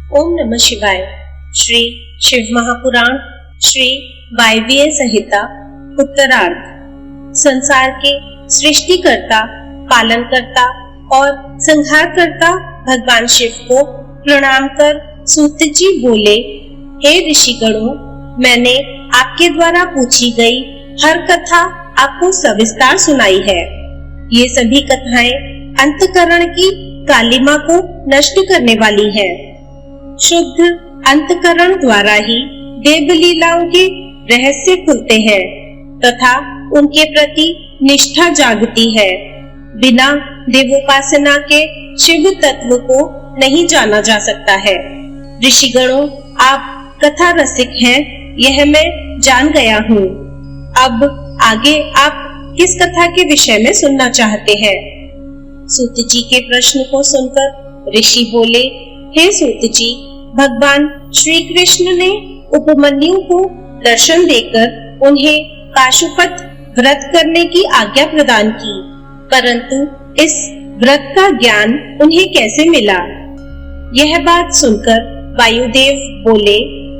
ओम नमः शिवाय। श्री शिव महापुराण श्री वायवीय संहिता उत्तरार्ध। संसार के सृष्टिकर्ता, पालनकर्ता और संहारकर्ता भगवान शिव को प्रणाम कर सूत जी बोले, हे ऋषिगणों, मैंने आपके द्वारा पूछी गई हर कथा आपको सविस्तार सुनाई है। ये सभी कथाएं अंतःकरण की कालिमा को नष्ट करने वाली है। शुद्ध अंतःकरण द्वारा ही देव लीलाओं के रहस्य खुलते हैं तथा उनके प्रति निष्ठा जागती है। बिना देवोपासना के शिव तत्व को नहीं जाना जा सकता है। ऋषिगणों, आप कथा रसिक हैं, यह मैं जान गया हूँ। अब आगे आप किस कथा के विषय में सुनना चाहते हैं? सूत जी के प्रश्न को सुनकर ऋषि बोले, हे सूत जी, भगवान श्री कृष्ण ने उपमन्यु को दर्शन देकर उन्हें पाशुपत व्रत करने की आज्ञा प्रदान की, परंतु इस व्रत का ज्ञान उन्हें कैसे मिला? यह बात सुनकर वायुदेव बोले,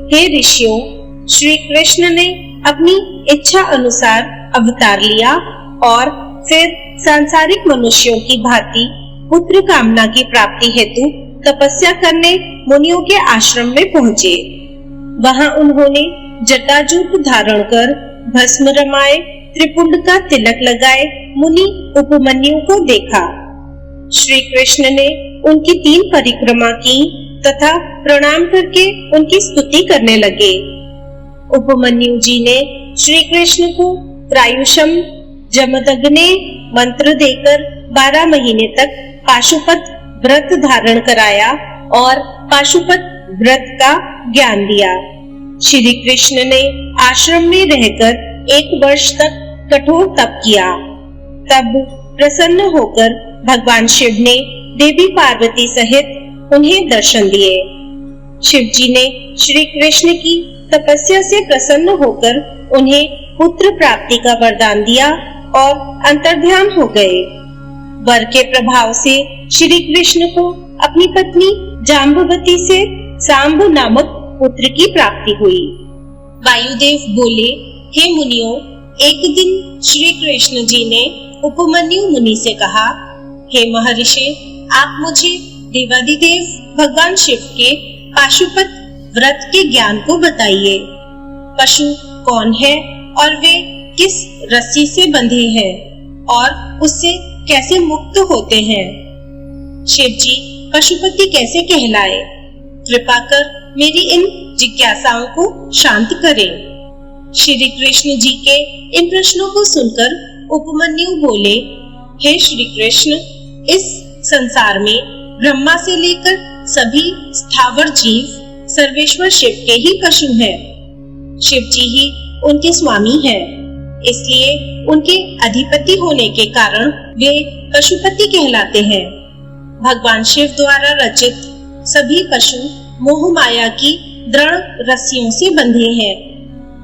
हे ऋषियों, श्री कृष्ण ने अपनी इच्छा अनुसार अवतार लिया और फिर सांसारिक मनुष्यों की भांति पुत्र कामना की प्राप्ति हेतु तपस्या करने मुनियों के आश्रम में पहुँचे। वहां उन्होंने जटाजूट धारण कर भस्म रमाए त्रिपुंड का तिलक लगाए मुनि उपमन्यु को देखा। श्री कृष्ण ने उनकी 3 परिक्रमा की तथा प्रणाम करके उनकी स्तुति करने लगे। उपमन्यु जी ने श्री कृष्ण को प्रायुषम जमदग्ने मंत्र देकर 12 महीने तक पाशुपत व्रत धारण कराया और पाशुपत व्रत का ज्ञान दिया। श्री कृष्ण ने आश्रम में रहकर 1 वर्ष तक कठोर तप किया। तब प्रसन्न होकर भगवान शिव ने देवी पार्वती सहित उन्हें दर्शन दिए। शिव जी ने श्री कृष्ण की तपस्या से प्रसन्न होकर उन्हें पुत्र प्राप्ति का वरदान दिया और अंतर्ध्यान हो गए। वर के प्रभाव से श्री कृष्ण को अपनी पत्नी जाम्बवती से सांब नामक पुत्र की प्राप्ति हुई। वायुदेव बोले, हे मुनियों, एक दिन श्री कृष्ण जी ने उपमन्यु मुनि से कहा, हे महर्षि, आप मुझे देवादिदेव भगवान शिव के पाशुपत व्रत के ज्ञान को बताइए। पशु कौन है और वे किस रस्सी से बंधे हैं और उससे कैसे मुक्त होते हैं? शिव जी पशुपति कैसे कहलाए? कृपा कर मेरी इन जिज्ञासाओं को शांत करें। श्री कृष्ण जी के इन प्रश्नों को सुनकर उपमन्यु बोले, हे श्री कृष्ण, इस संसार में ब्रह्मा से लेकर सभी स्थावर जीव सर्वेश्वर शिव के ही पशु हैं। शिव जी ही उनके स्वामी हैं, इसलिए उनके अधिपति होने के कारण वे पशुपति कहलाते हैं। भगवान शिव द्वारा रचित सभी पशु मोह माया की दृढ़ रस्सियों से बंधे हैं।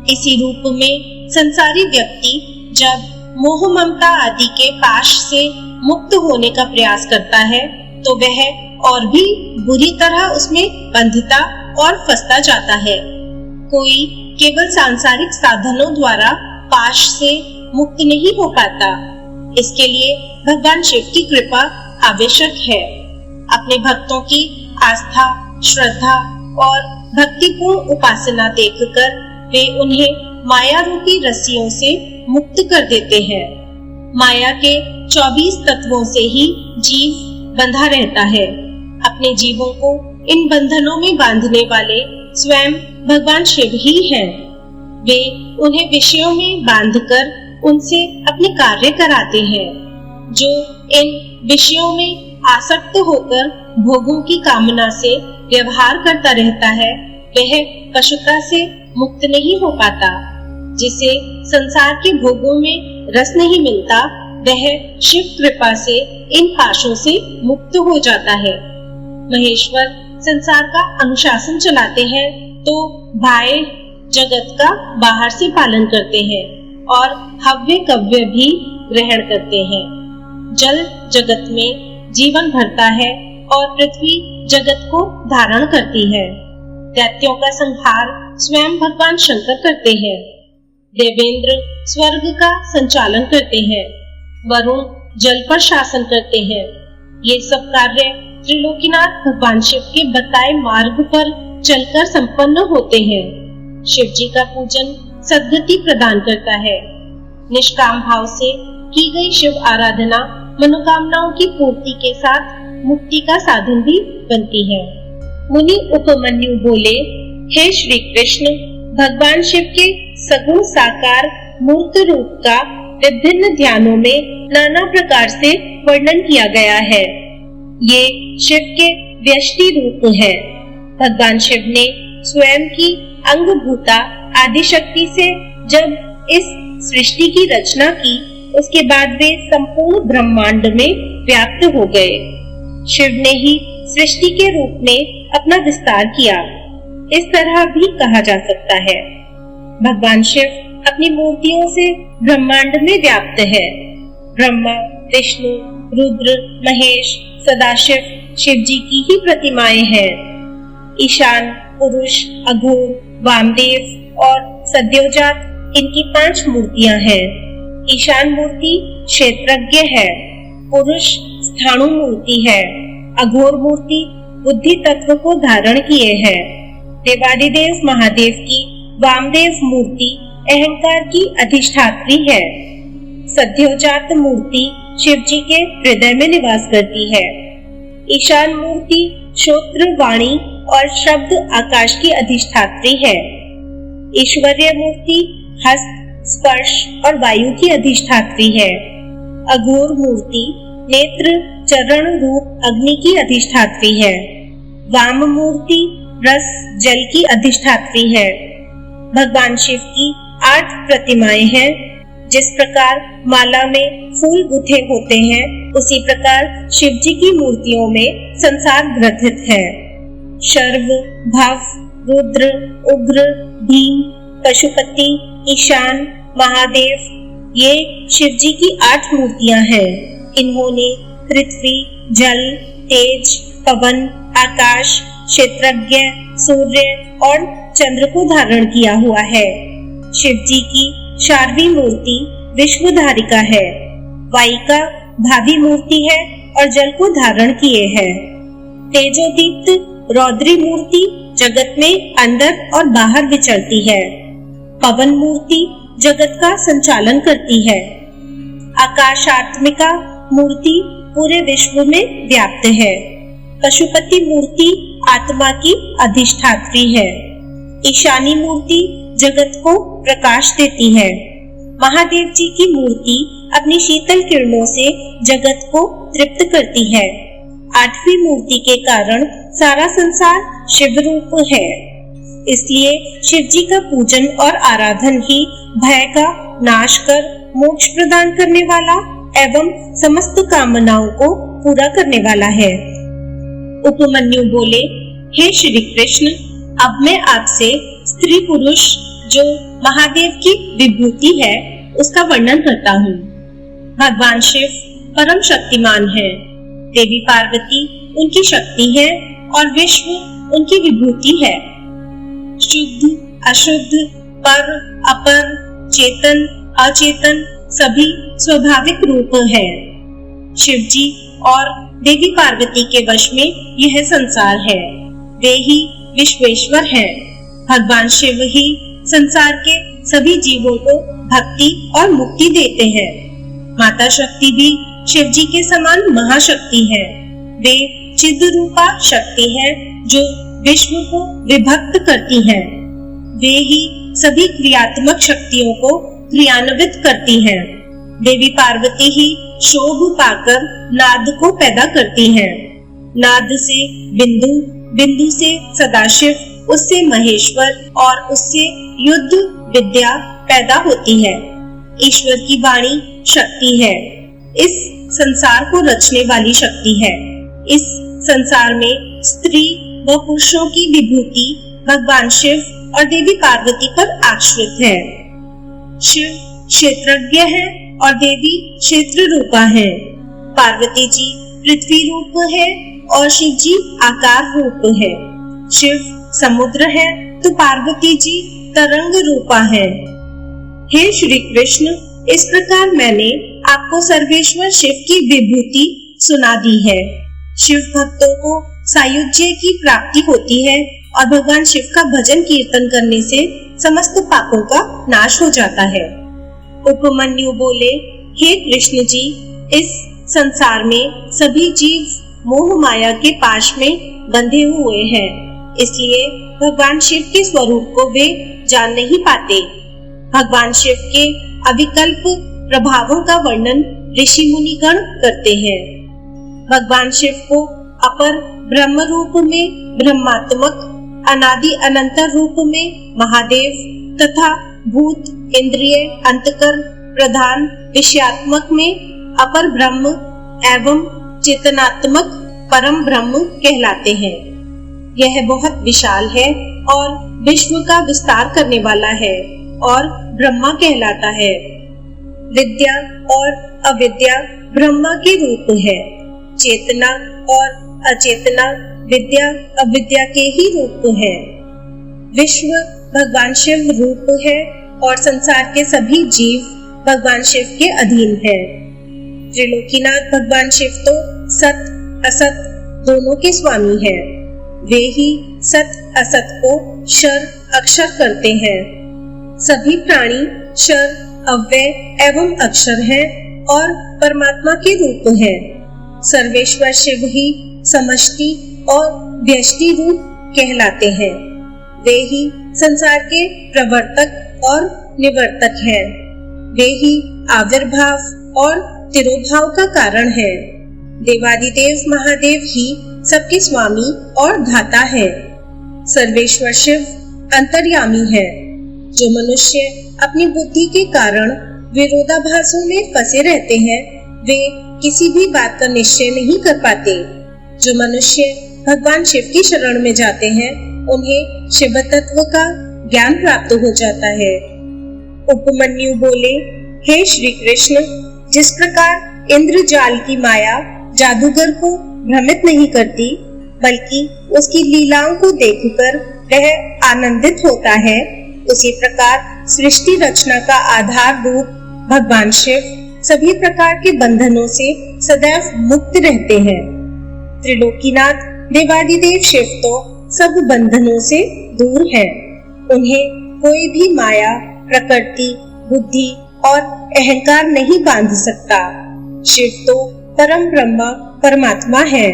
इसी रूप में संसारी व्यक्ति जब मोह ममता आदि के पाश से मुक्त होने का प्रयास करता है तो वह और भी बुरी तरह उसमें बंधता और फंसता जाता है। कोई केवल सांसारिक साधनों द्वारा पाश से मुक्त नहीं हो पाता। इसके लिए भगवान शिव की कृपा आवश्यक है। अपने भक्तों की आस्था, श्रद्धा और भक्तिपूर्ण उपासना देखकर वे उन्हें माया रूपी रस्सियों से मुक्त कर देते हैं। माया के 24 तत्वों से ही जीव बंधा रहता है। अपने जीवों को इन बंधनों में बांधने वाले स्वयं भगवान शिव ही हैं। वे उन्हें विषयों में बांधकर उनसे अपने कार्य कराते हैं। जो इन विषयों में आसक्त होकर भोगों की कामना से व्यवहार करता रहता है, वह पशुता से मुक्त नहीं हो पाता। जिसे संसार के भोगों में रस नहीं मिलता, वह शिव कृपा से इन पाशों से मुक्त हो जाता है। महेश्वर संसार का अनुशासन चलाते हैं तो बाह्य जगत का बाहर से पालन करते हैं और हव्य कव्य भी ग्रहण करते हैं। जल जगत में जीवन भरता है और पृथ्वी जगत को धारण करती है। दैत्यों का संहार स्वयं भगवान शंकर करते हैं। देवेंद्र स्वर्ग का संचालन करते हैं। वरुण जल पर शासन करते हैं। ये सब कार्य त्रिलोकीनाथ भगवान शिव के बताए मार्ग पर चलकर संपन्न होते हैं। शिव जी का पूजन सद्गति प्रदान करता है। निष्काम भाव से की गई शिव आराधना मनोकामनाओं की पूर्ति के साथ मुक्ति का साधन भी बनती है। मुनि उपमन्यु बोले, हे श्री कृष्ण, भगवान शिव के सगुण साकार मूर्त रूप का विभिन्न ध्यानों में नाना प्रकार से वर्णन किया गया है। ये शिव के व्यष्टि रूप है। भगवान शिव ने स्वयं की अंगभूता आदि शक्ति से जब इस सृष्टि की रचना की, उसके बाद वे संपूर्ण ब्रह्मांड में व्याप्त हो गए। शिव ने ही सृष्टि के रूप में अपना विस्तार किया, इस तरह भी कहा जा सकता है। भगवान शिव अपनी मूर्तियों से ब्रह्मांड में व्याप्त है। ब्रह्मा, विष्णु, रुद्र, महेश, सदाशिव शिव जी की ही प्रतिमाएं हैं। ईशान, पुरुष, अघोर, वामदेव और सद्योजात इनकी 5 मूर्तियां हैं। ईशान मूर्ति क्षेत्रज्ञ है। पुरुष स्थाणु मूर्ति है। अघोर मूर्ति बुद्धि तत्व को धारण किए है। देवादिदेव महादेव की वामदेव मूर्ति अहंकार की अधिष्ठात्री है। सद्योजात मूर्ति शिव जी के हृदय में निवास करती है। ईशान मूर्ति श्रोत्र, वाणी और शब्द आकाश की अधिष्ठात्री है। ईश्वरीय मूर्ति हस्त, स्पर्श और वायु की अधिष्ठात्री है। अघोर मूर्ति नेत्र, चरण रूप अग्नि की अधिष्ठात्री है। वाम मूर्ति रस, जल की अधिष्ठात्री है। भगवान शिव की 8 प्रतिमाएं हैं। जिस प्रकार माला में फूल गुथे होते हैं, उसी प्रकार शिव जी की मूर्तियों में संसार ग्रथित है। शर्व, भव, रुद्र, उग्र, भीम, पशुपति, ईशान, महादेव, ये शिव जी की 8 मूर्तियां हैं। इन्होंने पृथ्वी, जल, तेज, पवन, आकाश, क्षेत्रज्ञ, सूर्य और चंद्र को धारण किया हुआ है। शिव जी की 4वीं मूर्ति विश्वधारिका है। वायिका भावी मूर्ति है और जल को धारण किए है। तेजोदीप्त रौद्री मूर्ति जगत में अंदर और बाहर विचरती है। पवन मूर्ति जगत का संचालन करती है। आकाशात्मिका मूर्ति पूरे विश्व में व्याप्त है। पशुपति मूर्ति आत्मा की अधिष्ठात्री है। ईशानी मूर्ति जगत को प्रकाश देती है। महादेव जी की मूर्ति अपनी शीतल किरणों से जगत को तृप्त करती है। 8वीं मूर्ति के कारण सारा संसार शिव रूप है। इसलिए शिव जी का पूजन और आराधन ही भय का नाश कर मोक्ष प्रदान करने वाला एवं समस्त कामनाओं को पूरा करने वाला है। उपमन्यु बोले, हे श्री कृष्ण, अब मैं आपसे स्त्री पुरुष जो महादेव की विभूति है उसका वर्णन करता हूँ। भगवान शिव परम शक्तिमान है। देवी पार्वती उनकी शक्ति है और विश्व उनकी विभूति है। शुद्ध, अशुद्ध, पर, अपर, चेतन, अचेतन सभी स्वाभाविक रूप है। शिव जी और देवी पार्वती के वश में यह संसार है। वे ही विश्वेश्वर हैं। भगवान शिव ही संसार के सभी जीवों को भक्ति और मुक्ति देते हैं। माता शक्ति भी शिव जी के समान महाशक्ति है। वे चिद रूपा शक्ति है जो विश्व को विभक्त करती हैं। वे ही सभी क्रियात्मक शक्तियों को क्रियान्वित करती हैं। देवी पार्वती ही शोभ पाकर नाद को पैदा करती हैं। नाद से बिंदु, बिंदु से सदाशिव, उससे महेश्वर और उससे युद्ध विद्या पैदा होती है। ईश्वर की वाणी शक्ति है। इस संसार को रचने वाली शक्ति है। इस संसार में स्त्री व पुरुषों की विभूति भगवान शिव और देवी पार्वती पर आश्रित है। शिव क्षेत्रज्ञ है और देवी क्षेत्र रूपा है। पार्वती जी पृथ्वी रूप है और शिव जी आकार रूप है। शिव समुद्र है तो पार्वती जी तरंग रूपा है। हे श्री कृष्ण, इस प्रकार मैंने आपको सर्वेश्वर शिव की विभूति सुना दी है। शिव भक्तों को सायुज्य की प्राप्ति होती है और भगवान शिव का भजन कीर्तन करने से समस्त पापों का नाश हो जाता है। उपमन्यु बोले, हे कृष्ण जी, इस संसार में सभी जीव मोह माया के पाश में बंधे हुए हैं, इसलिए भगवान शिव के स्वरूप को वे जान नहीं पाते। भगवान शिव के अविकल्प प्रभावों का वर्णन ऋषि मुनिगण करते हैं। भगवान शिव को अपर ब्रह्म रूप में ब्रह्मात्मक, अनादि अनंतर रूप में महादेव तथा भूत, इंद्रिय, अंतकरण, प्रधान, विषयात्मक में अपर ब्रह्म एवं चेतनात्मक परम ब्रह्म कहलाते हैं। यह बहुत विशाल है और विश्व का विस्तार करने वाला है और ब्रह्मा कहलाता है। विद्या और अविद्या ब्रह्मा के रूप है। चेतना और अचेतना विद्या अविद्या के ही रूप है। विश्व भगवान शिव रूप है और संसार के सभी जीव भगवान शिव के अधीन है। त्रिलोकीनाथ भगवान शिव तो सत असत दोनों के स्वामी है। वे ही सत असत को क्षर अक्षर करते हैं। सभी प्राणी क्षर, अव्यय एवं अक्षर हैं और परमात्मा के रूप है। सर्वेश्वर शिव ही समष्टि और व्यष्टि रूप कहलाते हैं। वे ही संसार के प्रवर्तक और निवर्तक हैं। वे ही आविर्भाव और तिरोभाव का कारण है। देवादिदेव महादेव ही सबके स्वामी और धाता है। सर्वेश्वर शिव अंतर्यामी है। जो मनुष्य अपनी बुद्धि के कारण विरोधाभासों में फंसे रहते हैं, वे किसी भी बात का निश्चय नहीं कर पाते। जो मनुष्य भगवान शिव की शरण में जाते हैं, उन्हें शिव तत्व का ज्ञान प्राप्त हो जाता है। उपमन्यु बोले, हे श्री कृष्ण, जिस प्रकार इंद्रजाल की माया जादूगर को भ्रमित नहीं करती, बल्कि उसकी लीलाओं को देखकर वह आनंदित होता है, उसी प्रकार सृष्टि रचना का आधार रूप भगवान शिव सभी प्रकार के बंधनों से सदैव मुक्त रहते हैं। त्रिलोकीनाथ देवादिदेव शिव तो सब बंधनों से दूर हैं। उन्हें कोई भी माया, प्रकृति, बुद्धि और अहंकार नहीं बांध सकता। शिव तो परम ब्रह्मा परमात्मा है।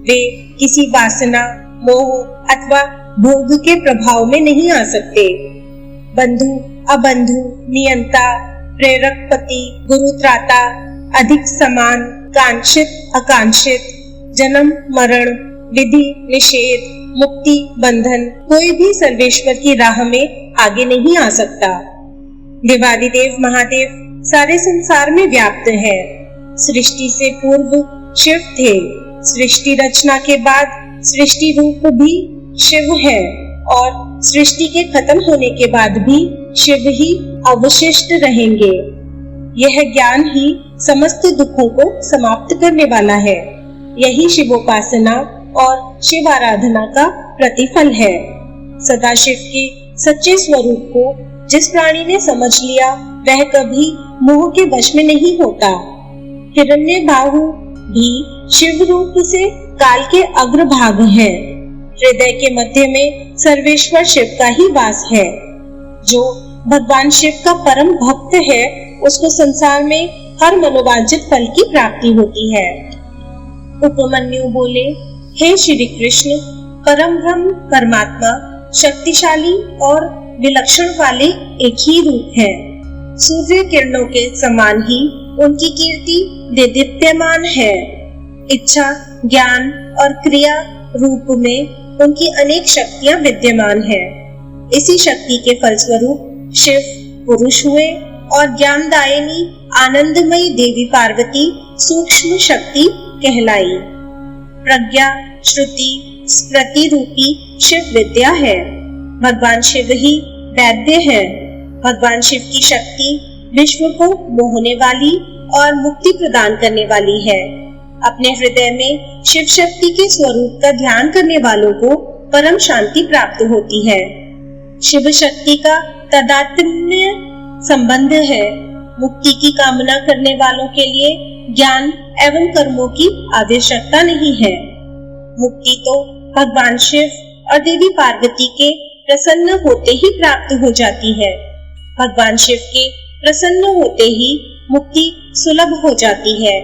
वे किसी वासना, मोह अथवा भोग के प्रभाव में नहीं आ सकते। बंधु, अबंधु, नियंता, प्रेरक, पति, गुरु, त्राता, अधिक समान, कांक्षित, अकांक्षित, जन्म मरण, विधि निषेध, मुक्ति बंधन, कोई भी सर्वेश्वर की राह में आगे नहीं आ सकता। देवादिदेव महादेव सारे संसार में व्याप्त है। सृष्टि से पूर्व शिव थे। सृष्टि रचना के बाद सृष्टि रूप भी शिव है और सृष्टि के खत्म होने के बाद भी शिव ही अवशिष्ट रहेंगे। यह ज्ञान ही समस्त दुखों को समाप्त करने वाला है। यही शिवोपासना और शिव आराधना का प्रतिफल है। सदाशिव के सच्चे स्वरूप को जिस प्राणी ने समझ लिया, वह कभी मोह के वश में नहीं होता। हिरण्यबाहु भी शिव रूप से काल के अग्रभाग है। हृदय के मध्य में सर्वेश्वर शिव का ही वास है। जो भगवान शिव का परम भक्त है, उसको संसार में हर मनोवांछित फल की प्राप्ति होती है। उपमन्यु बोले, हे श्री कृष्ण, परम ब्रह्म परमात्मा शक्तिशाली और विलक्षण वाले एक ही रूप है। सूर्य किरणों के समान ही उनकी कीर्ति देदीप्यमान है। इच्छा, ज्ञान और क्रिया रूप में उनकी अनेक शक्तियां विद्यमान हैं। इसी शक्ति के फलस्वरूप शिव पुरुष हुए और ज्ञानदायिनी आनंदमयी देवी पार्वती सूक्ष्म शक्ति कहलाई। प्रज्ञा, श्रुति, स्मृति रूपी शिव विद्या है। भगवान शिव ही वैद्य है। भगवान शिव की शक्ति विश्व को मोहने वाली और मुक्ति प्रदान करने वाली है। अपने हृदय में शिव शक्ति के स्वरूप का ध्यान करने वालों को परम शांति प्राप्त होती है। शिव शक्ति का तादात्म्य संबंध है। मुक्ति की कामना करने वालों के लिए ज्ञान एवं कर्मों की आवश्यकता नहीं है। मुक्ति तो भगवान शिव और देवी पार्वती के प्रसन्न होते ही प्राप्त हो जाती है। भगवान शिव के प्रसन्न होते ही मुक्ति सुलभ हो जाती है।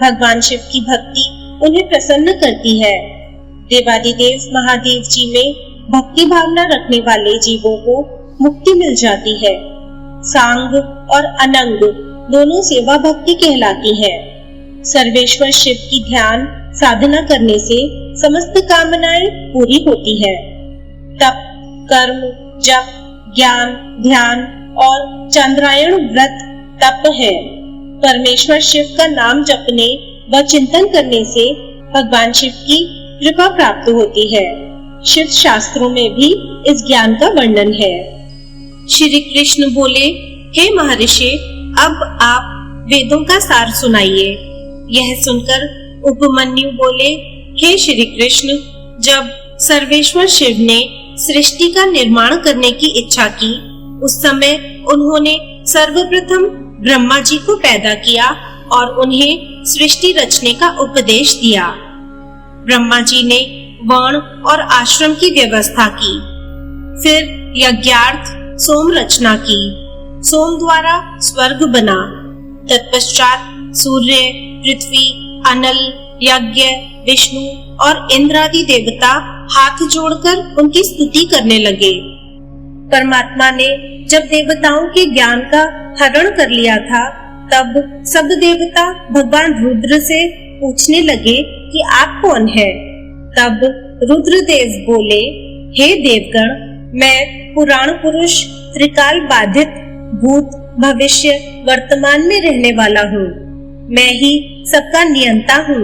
भगवान शिव की भक्ति उन्हें प्रसन्न करती है। देवादिदेव महादेव जी में भक्ति भावना रखने वाले जीवों को मुक्ति मिल जाती है। सांग और अनंग दोनों सेवा भक्ति कहलाती है। सर्वेश्वर शिव की ध्यान साधना करने से समस्त कामनाएं पूरी होती है। तप, कर्म, जप, ज्ञान, ध्यान और चंद्रायण व्रत तप है। परमेश्वर शिव का नाम जपने व चिंतन करने से भगवान शिव की कृपा प्राप्त होती है। शिव शास्त्रों में भी इस ज्ञान का वर्णन है। श्री कृष्ण बोले, हे महर्षि, अब आप वेदों का सार सुनाइए। यह सुनकर उपमन्यु बोले, हे श्री कृष्ण, जब सर्वेश्वर शिव ने सृष्टि का निर्माण करने की इच्छा की, उस समय उन्होंने सर्वप्रथम ब्रह्मा जी को पैदा किया और उन्हें सृष्टि रचने का उपदेश दिया। ब्रह्मा जी ने वर्ण और आश्रम की व्यवस्था की। फिर यज्ञार्थ सोम रचना की। सोम द्वारा स्वर्ग बना। तत्पश्चात सूर्य, पृथ्वी, अनल, यज्ञ, विष्णु और इंद्र आदि देवता हाथ जोड़कर उनकी स्तुति करने लगे। परमात्मा ने जब देवताओं के ज्ञान का हरण कर लिया था, तब सब देवता भगवान रुद्र से पूछने लगे कि आप कौन है। तब रुद्रदेव बोले, हे देवगण, मैं पुराण पुरुष, त्रिकाल बाधित, भूत, भविष्य, वर्तमान में रहने वाला हूँ। मैं ही सबका नियंता हूँ।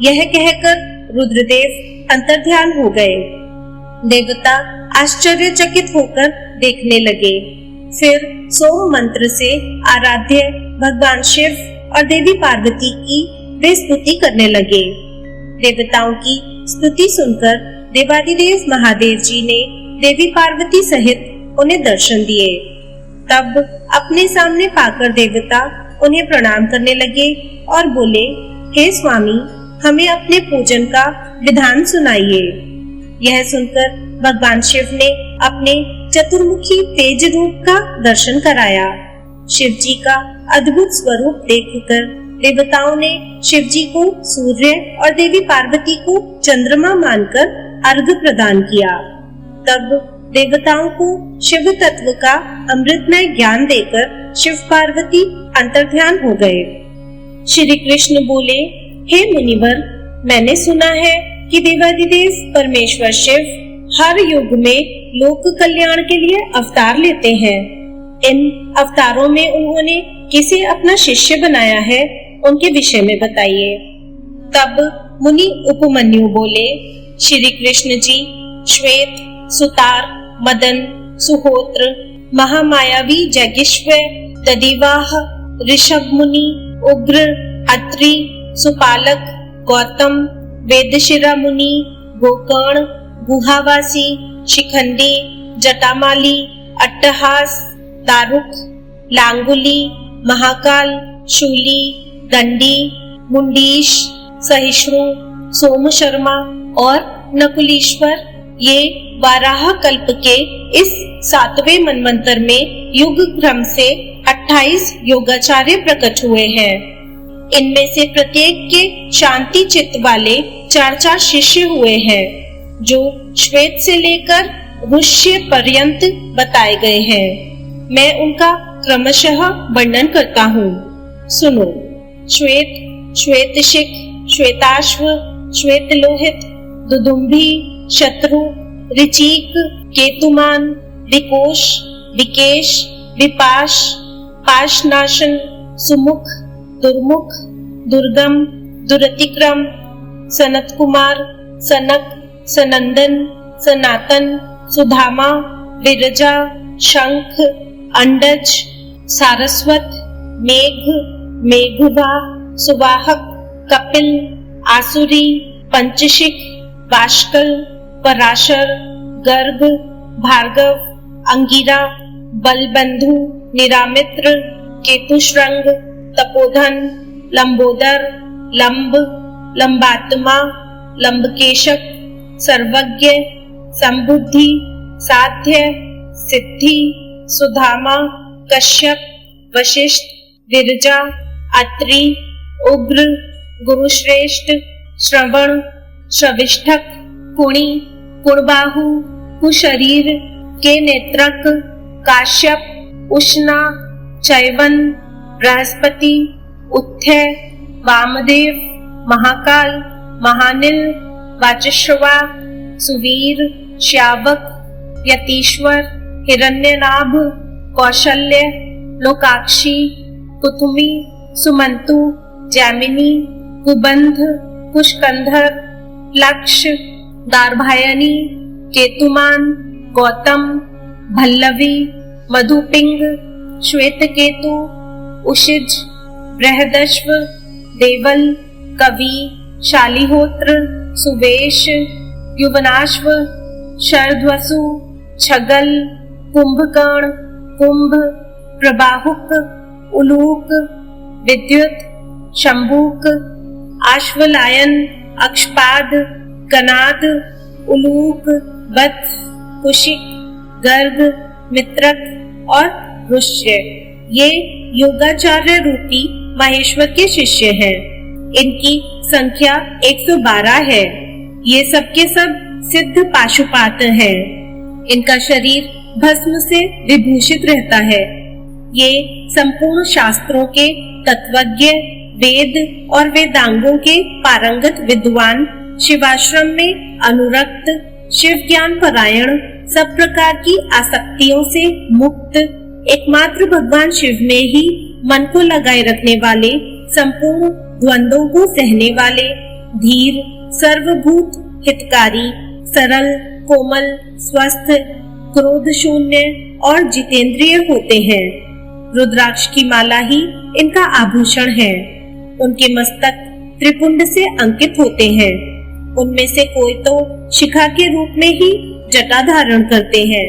यह कहकर रुद्रदेव अंतर्ध्यान हो गए। देवता आश्चर्यचकित होकर देखने लगे। फिर सोम मंत्र से आराध्य भगवान शिव और देवी पार्वती की वे स्तुति करने लगे। देवताओं की स्तुति सुनकर देवादिदेव महादेव जी ने देवी पार्वती सहित उन्हें दर्शन दिए। तब अपने सामने पाकर देवता उन्हें प्रणाम करने लगे और बोले, हे स्वामी, हमें अपने पूजन का विधान सुनाइए। यह सुनकर भगवान शिव ने अपने चतुर्मुखी तेज रूप का दर्शन कराया। शिव जी का अद्भुत स्वरूप देखकर देवताओं ने शिव जी को सूर्य और देवी पार्वती को चंद्रमा मानकर अर्घ्य प्रदान किया। तब देवताओं को शिव तत्व का अमृतमय ज्ञान देकर शिव पार्वती अंतर्ध्यान हो गए। श्री कृष्ण बोले, हे मुनिवर, मैंने सुना है कि देवादिदेव परमेश्वर शिव हर युग में लोक कल्याण के लिए अवतार लेते हैं। इन अवतारों में उन्होंने किसे अपना शिष्य बनाया है, उनके विषय में बताइए। तब मुनि उपमन्यु बोले, श्री कृष्ण जी श्वेत, सुतार, मदन, सुहोत्र, महामायावी जगिष्व, ददिवाह, ऋषभ मुनि, उग्र, अत्रि, सुपालक, गौतम, वेदशिरा मुनि, गोकर्ण, गुहावासी, शिखंडी, जटामाली, अट्टहास, दारुक, लांगुली, महाकाल, शूली, दंडी, मुंडीश, सहिष्णु, सोम शर्मा और नकुलीश्वर, ये बारह कल्प के इस 7वें मनवंतर में युग क्रम से 28 योगाचार्य प्रकट हुए हैं। इनमें से प्रत्येक के शांति चित्त वाले 4-4 शिष्य हुए हैं, जो श्वेत से लेकर ऋष्य पर्यंत बताए गए हैं। मैं उनका क्रमशः वर्णन करता हूँ, सुनो। श्वेत, श्वेतशिख, श्वेताश्व, श्वेत लोहित, दुदुम्भी, शत्रु, ऋचिक, केतुमान, विकोश, विकेश, विपाश, पाशनाशन, सुमुख, दुर्मुख, दुर्गम, दुरतिक्रम, सनत कुमार, सनक, सनंदन, सनातन, सुधामा, विरजा, शंख, अंडज, सारस्वत, मेघ, मेघुवा, सुवाहक, कपिल, आसुरी, पंचशिख, बाष्कल, पराशर, गर्ग, भार्गव, अंगिरा, बलबंधु, निरामित्र, केतुश्रृंग, तपोधन, लंबोदर, लंब, लंबात्मा, लंबकेशक, सर्वज्ञ, संबुद्धि, साध्य, सिद्धि, सुधामा, कश्यप, वशिष्ठ, विरजा, अत्रि, उग्र, गुरुश्रेष्ठ, श्रवण, शविष्ठक, कुणी, कुणबाहु, कुशरीर, के नेत्रक, काश्यप, उष्णा, चैवन, बृहस्पति, उत्थय, वामदेव, महाकाल, महानिल, वाचश्रवा, सुवीर, श्यावक, यतीश्वर, हिरण्यनाभ, कौशल्य, लोकाक्षी, कुतुमी, सुमंतु, जैमिनी, कुबंध, कुशकंधर, लक्ष, दार्भायनी, केतुमान, गौतम, भल्लवी, मधुपिंग, श्वेतकेतु, उशिज, बृहदश्व, देवल, कवि, शालिहोत्र, सुवेश, युवनाश्व, शरध्वसु, छगल, कुंभकर्ण, कुंभ, प्रबाहुक, उलूक, विद्युत, शंभूक, आश्वलायन, अक्षपाद, कनाद, उलूक, वत्स, कुशिक, गर्ग, मित्रक और रुष्य ये योगाचार्य रूपी महेश्वर के शिष्य हैं। इनकी संख्या 112 है। ये सब के सब सिद्ध पाशुपात हैं। इनका शरीर भस्म से विभूषित रहता है। ये संपूर्ण शास्त्रों के तत्वज्ञ, वेद और वेदांगों के पारंगत विद्वान, शिवाश्रम में अनुरक्त, शिव ज्ञान परायण, सब प्रकार की आसक्तियों से मुक्त, एकमात्र भगवान शिव में ही मन को लगाए रखने वाले, संपूर्ण द्वंद्वों को सहने वाले, धीर, सर्वभूत हितकारी, सरल, कोमल, स्वस्थ, क्रोध शून्य और जितेंद्रिय होते हैं। रुद्राक्ष की माला ही इनका आभूषण है। उनके मस्तक त्रिपुंड से अंकित होते हैं। उनमें से कोई तो शिखा के रूप में ही जटा धारण करते हैं।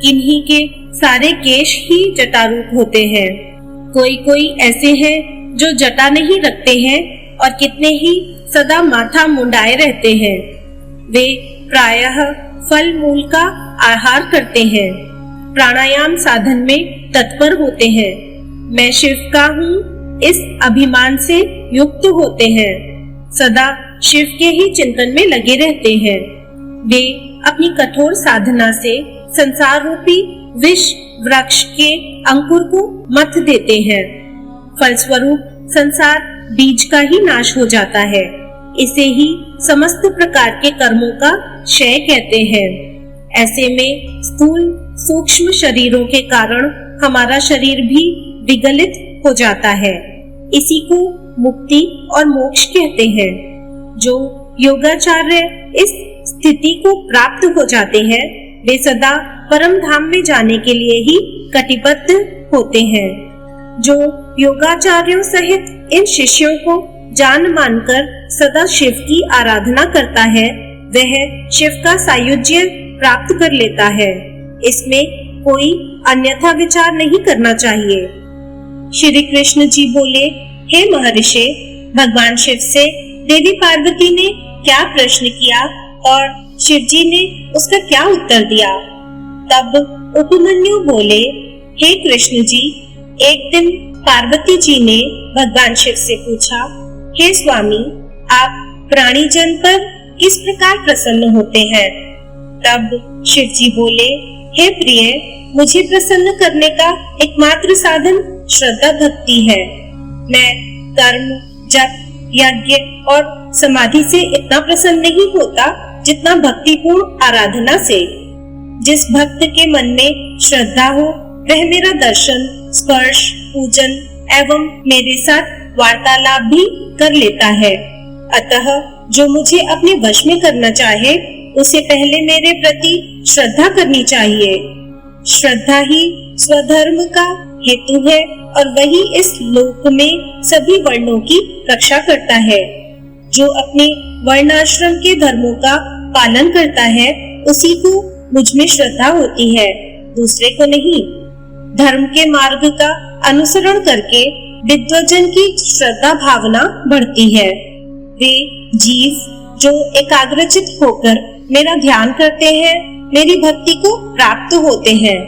किन्हीं के सारे केश ही जटा रूप होते हैं। कोई कोई ऐसे हैं जो जटा नहीं रखते हैं और कितने ही सदा माथा मुंडाए रहते हैं। वे प्रायः फल मूल का आहार करते हैं, प्राणायाम साधन में तत्पर होते हैं। मैं शिव का हूँ इस अभिमान से युक्त होते हैं। सदा शिव के ही चिंतन में लगे रहते हैं। वे अपनी कठोर साधना से संसार रूपी विष वृक्ष के अंकुर को मथ देते हैं। फलस्वरूप संसार बीज का ही नाश हो जाता है। इसे ही समस्त प्रकार के कर्मों का क्षय कहते हैं। ऐसे में स्थूल सूक्ष्म शरीरों के कारण हमारा शरीर भी विगलित हो जाता है। इसी को मुक्ति और मोक्ष कहते हैं। जो योगाचार्य इस स्थिति को प्राप्त हो जाते हैं, वे सदा परम धाम में जाने के लिए ही कटिबद्ध होते हैं। जो योगाचार्यों सहित इन शिष्यों को जान मानकर सदा शिव की आराधना करता है, वह शिव का सायुज्य प्राप्त कर लेता है। इसमें कोई अन्यथा विचार नहीं करना चाहिए। श्री कृष्ण जी बोले, हे महर्षि, भगवान शिव से देवी पार्वती ने क्या प्रश्न किया और शिव जी ने उसका क्या उत्तर दिया? तब उपमन्यु बोले, हे कृष्ण जी, एक दिन पार्वती जी ने भगवान शिव से पूछा, हे स्वामी, आप प्राणी जन पर किस प्रकार प्रसन्न होते हैं? तब शिव जी बोले, हे प्रिय, मुझे प्रसन्न करने का एकमात्र साधन श्रद्धा भक्ति है। मैं कर्म, जप, यज्ञ और समाधि से इतना प्रसन्न नहीं होता जितना भक्तिपूर्ण आराधना से। जिस भक्त के मन में श्रद्धा हो, वह मेरा दर्शन, स्पर्श, पूजन एवं मेरे साथ वार्तालाप भी कर लेता है। अतः जो मुझे अपने वश में करना चाहे, उसे पहले मेरे प्रति श्रद्धा करनी चाहिए। श्रद्धा ही स्वधर्म का हेतु है और वही इस लोक में सभी वर्णों की रक्षा करता है। जो अपने वर्णाश्रम के धर्मों का पालन करता है उसी को मुझ में श्रद्धा होती है, दूसरे को नहीं। धर्म के मार्ग का अनुसरण करके विद्वजन की श्रद्धा भावना बढ़ती है। वे जीव जो एकाग्रचित होकर मेरा ध्यान करते हैं मेरी भक्ति को प्राप्त होते हैं।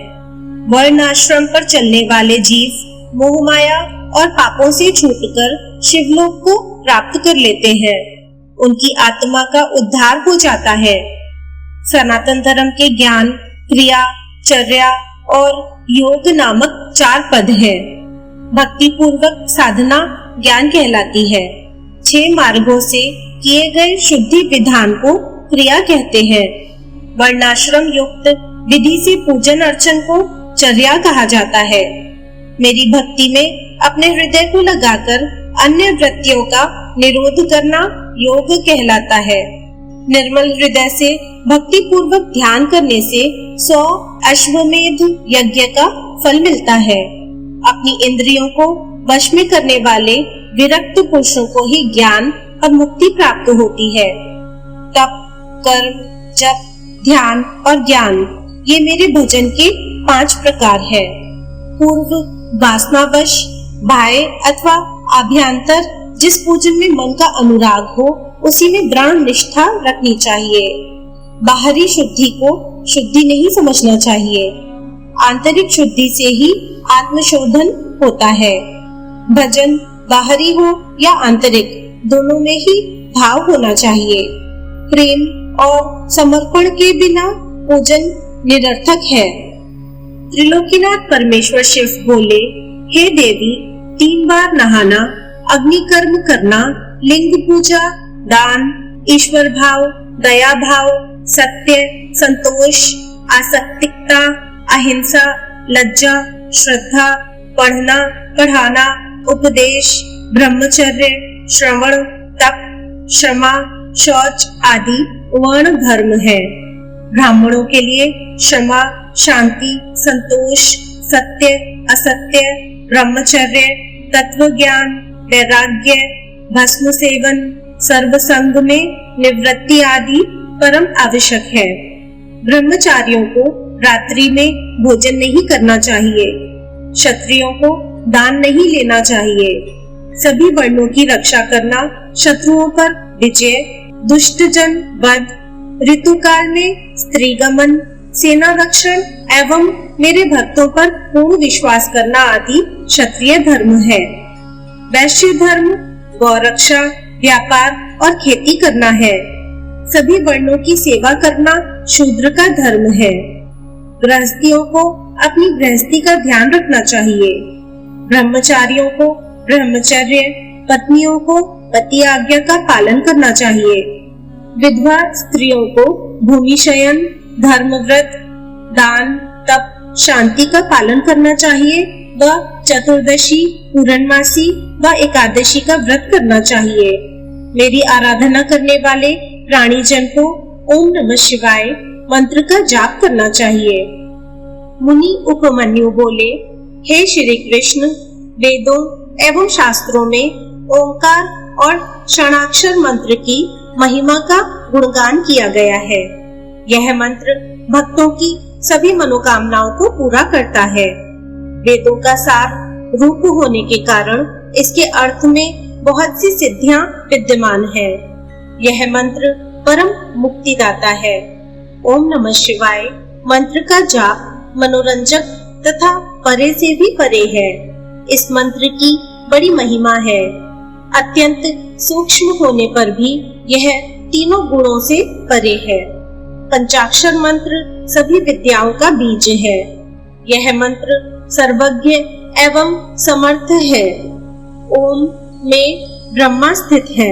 वर्णाश्रम पर चलने वाले जीव मोह माया और पापों से छूटकर शिवलोक को प्राप्त कर लेते हैं। उनकी आत्मा का उद्धार हो जाता है। सनातन धर्म के ज्ञान, क्रिया, चर्या और योग नामक 4 पद हैं। भक्ति पूर्वक साधना ज्ञान कहलाती है। 6 मार्गों से किए गए शुद्धि विधान को क्रिया कहते हैं। वर्णाश्रम युक्त विधि से पूजन अर्चन को चर्या कहा जाता है। मेरी भक्ति में अपने हृदय को लगाकर अन्य वृत्तियों का निरोध करना योग कहलाता है। निर्मल हृदय से भक्ति पूर्वक ध्यान करने से 100 अश्वमेध यज्ञ का फल मिलता है। अपनी इंद्रियों को वश में करने वाले विरक्त पुरुषों को ही ज्ञान और मुक्ति प्राप्त होती है। तप, कर्म, जप, ध्यान और ज्ञान ये मेरे भजन के 5 प्रकार है। पूर्व वासनावश, बाह्य अथवा आभ्यंतर जिस पूजन में मन का अनुराग हो उसी में दृढ़ निष्ठा रखनी चाहिए। बाहरी शुद्धि को शुद्धि नहीं समझना चाहिए। आंतरिक शुद्धि से ही आत्मशोधन होता है। भजन बाहरी हो या आंतरिक दोनों में ही भाव होना चाहिए। प्रेम और समर्पण के बिना पूजन निरर्थक है। त्रिलोकीनाथ परमेश्वर शिव बोले, हे देवी, 3 बार नहाना, अग्नि कर्म करना, लिंग पूजा, दान, ईश्वर भाव, दया भाव, सत्य, संतोष, आसक्तिकता, अहिंसा, लज्जा, श्रद्धा, पढ़ना, पढ़ाना, उपदेश, ब्रह्मचर्य, श्रवण, तप, क्षमा, शौच आदि वर्ण धर्म है। ब्राह्मणों के लिए क्षमा, शांति, संतोष, सत्य, असत्य, ब्रह्मचर्य, तत्व ज्ञान, वैराग्य, भस्म सेवन, सर्वसंग में निवृत्ति आदि परम आवश्यक है। ब्रह्मचारियों को रात्रि में भोजन नहीं करना चाहिए। क्षत्रियों को दान नहीं लेना चाहिए। सभी वर्णों की रक्षा करना, शत्रुओं पर विजय, दुष्ट जन वध, ऋतुकाल में स्त्रीगमन, सेना रक्षण एवं मेरे भक्तों पर पूर्ण विश्वास करना आदि क्षत्रिय धर्म है। वैश्य धर्म गौरक्षा, व्यापार और खेती करना है। सभी वर्णों की सेवा करना शूद्र का धर्म है। गृहस्थियों को अपनी गृहस्थी का ध्यान रखना चाहिए। ब्रह्मचारियों को ब्रह्मचर्य, पत्नियों को पति आज्ञा का पालन करना चाहिए। विधवा स्त्रियों को भूमि शयन, धर्मव्रत, दान, तप, शांति का पालन करना चाहिए व चतुर्दशी, पूर्णमासी व एकादशी का व्रत करना चाहिए। मेरी आराधना करने वाले प्राणी जन को ओम नमः शिवाय मंत्र का जाप करना चाहिए। मुनि उपमन्यु बोले, हे श्री कृष्ण, वेदों एवं शास्त्रों में ओंकार और षणाक्षर मंत्र की महिमा का गुणगान किया गया है। यह मंत्र भक्तों की सभी मनोकामनाओं को पूरा करता है। वेदों का सार रूप होने के कारण इसके अर्थ में बहुत सी सिद्धियां विद्यमान है। यह मंत्र परम मुक्तिदाता है। ओम नमः शिवाय मंत्र का जाप मनोरंजक तथा परे से भी परे है। इस मंत्र की बड़ी महिमा है। अत्यंत सूक्ष्म होने पर भी यह तीनों गुणों से परे है। पंचाक्षर मंत्र सभी विद्याओं का बीज है। यह मंत्र सर्वज्ञ एवं समर्थ है। ओम में ब्रह्मा स्थित है।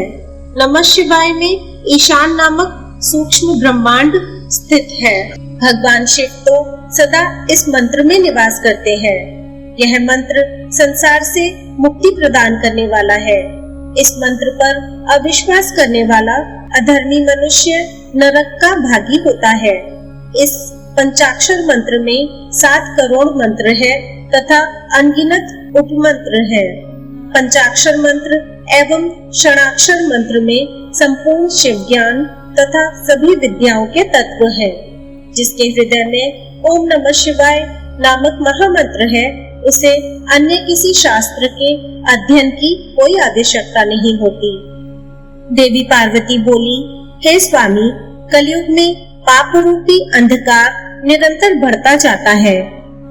नमः शिवाय में ईशान नामक सूक्ष्म ब्रह्मांड स्थित है। भगवान शिव तो सदा इस मंत्र में निवास करते हैं। यह मंत्र संसार से मुक्ति प्रदान करने वाला है। इस मंत्र पर अविश्वास करने वाला अधर्मी मनुष्य नरक का भागी होता है। इस पंचाक्षर मंत्र में 7 करोड़ मंत्र है तथा अनगिनत उपमंत्र हैं। पंचाक्षर मंत्र एवं षडाक्षर मंत्र में संपूर्ण शिव ज्ञान तथा सभी विद्याओं के तत्व हैं। जिसके हृदय में ओम नमः शिवाय नामक महामंत्र है, उसे अन्य किसी शास्त्र के अध्ययन की कोई आवश्यकता नहीं होती। देवी पार्वती बोली, हे स्वामी, कलयुग में पाप रूपी अंधकार निरंतर बढ़ता जाता है।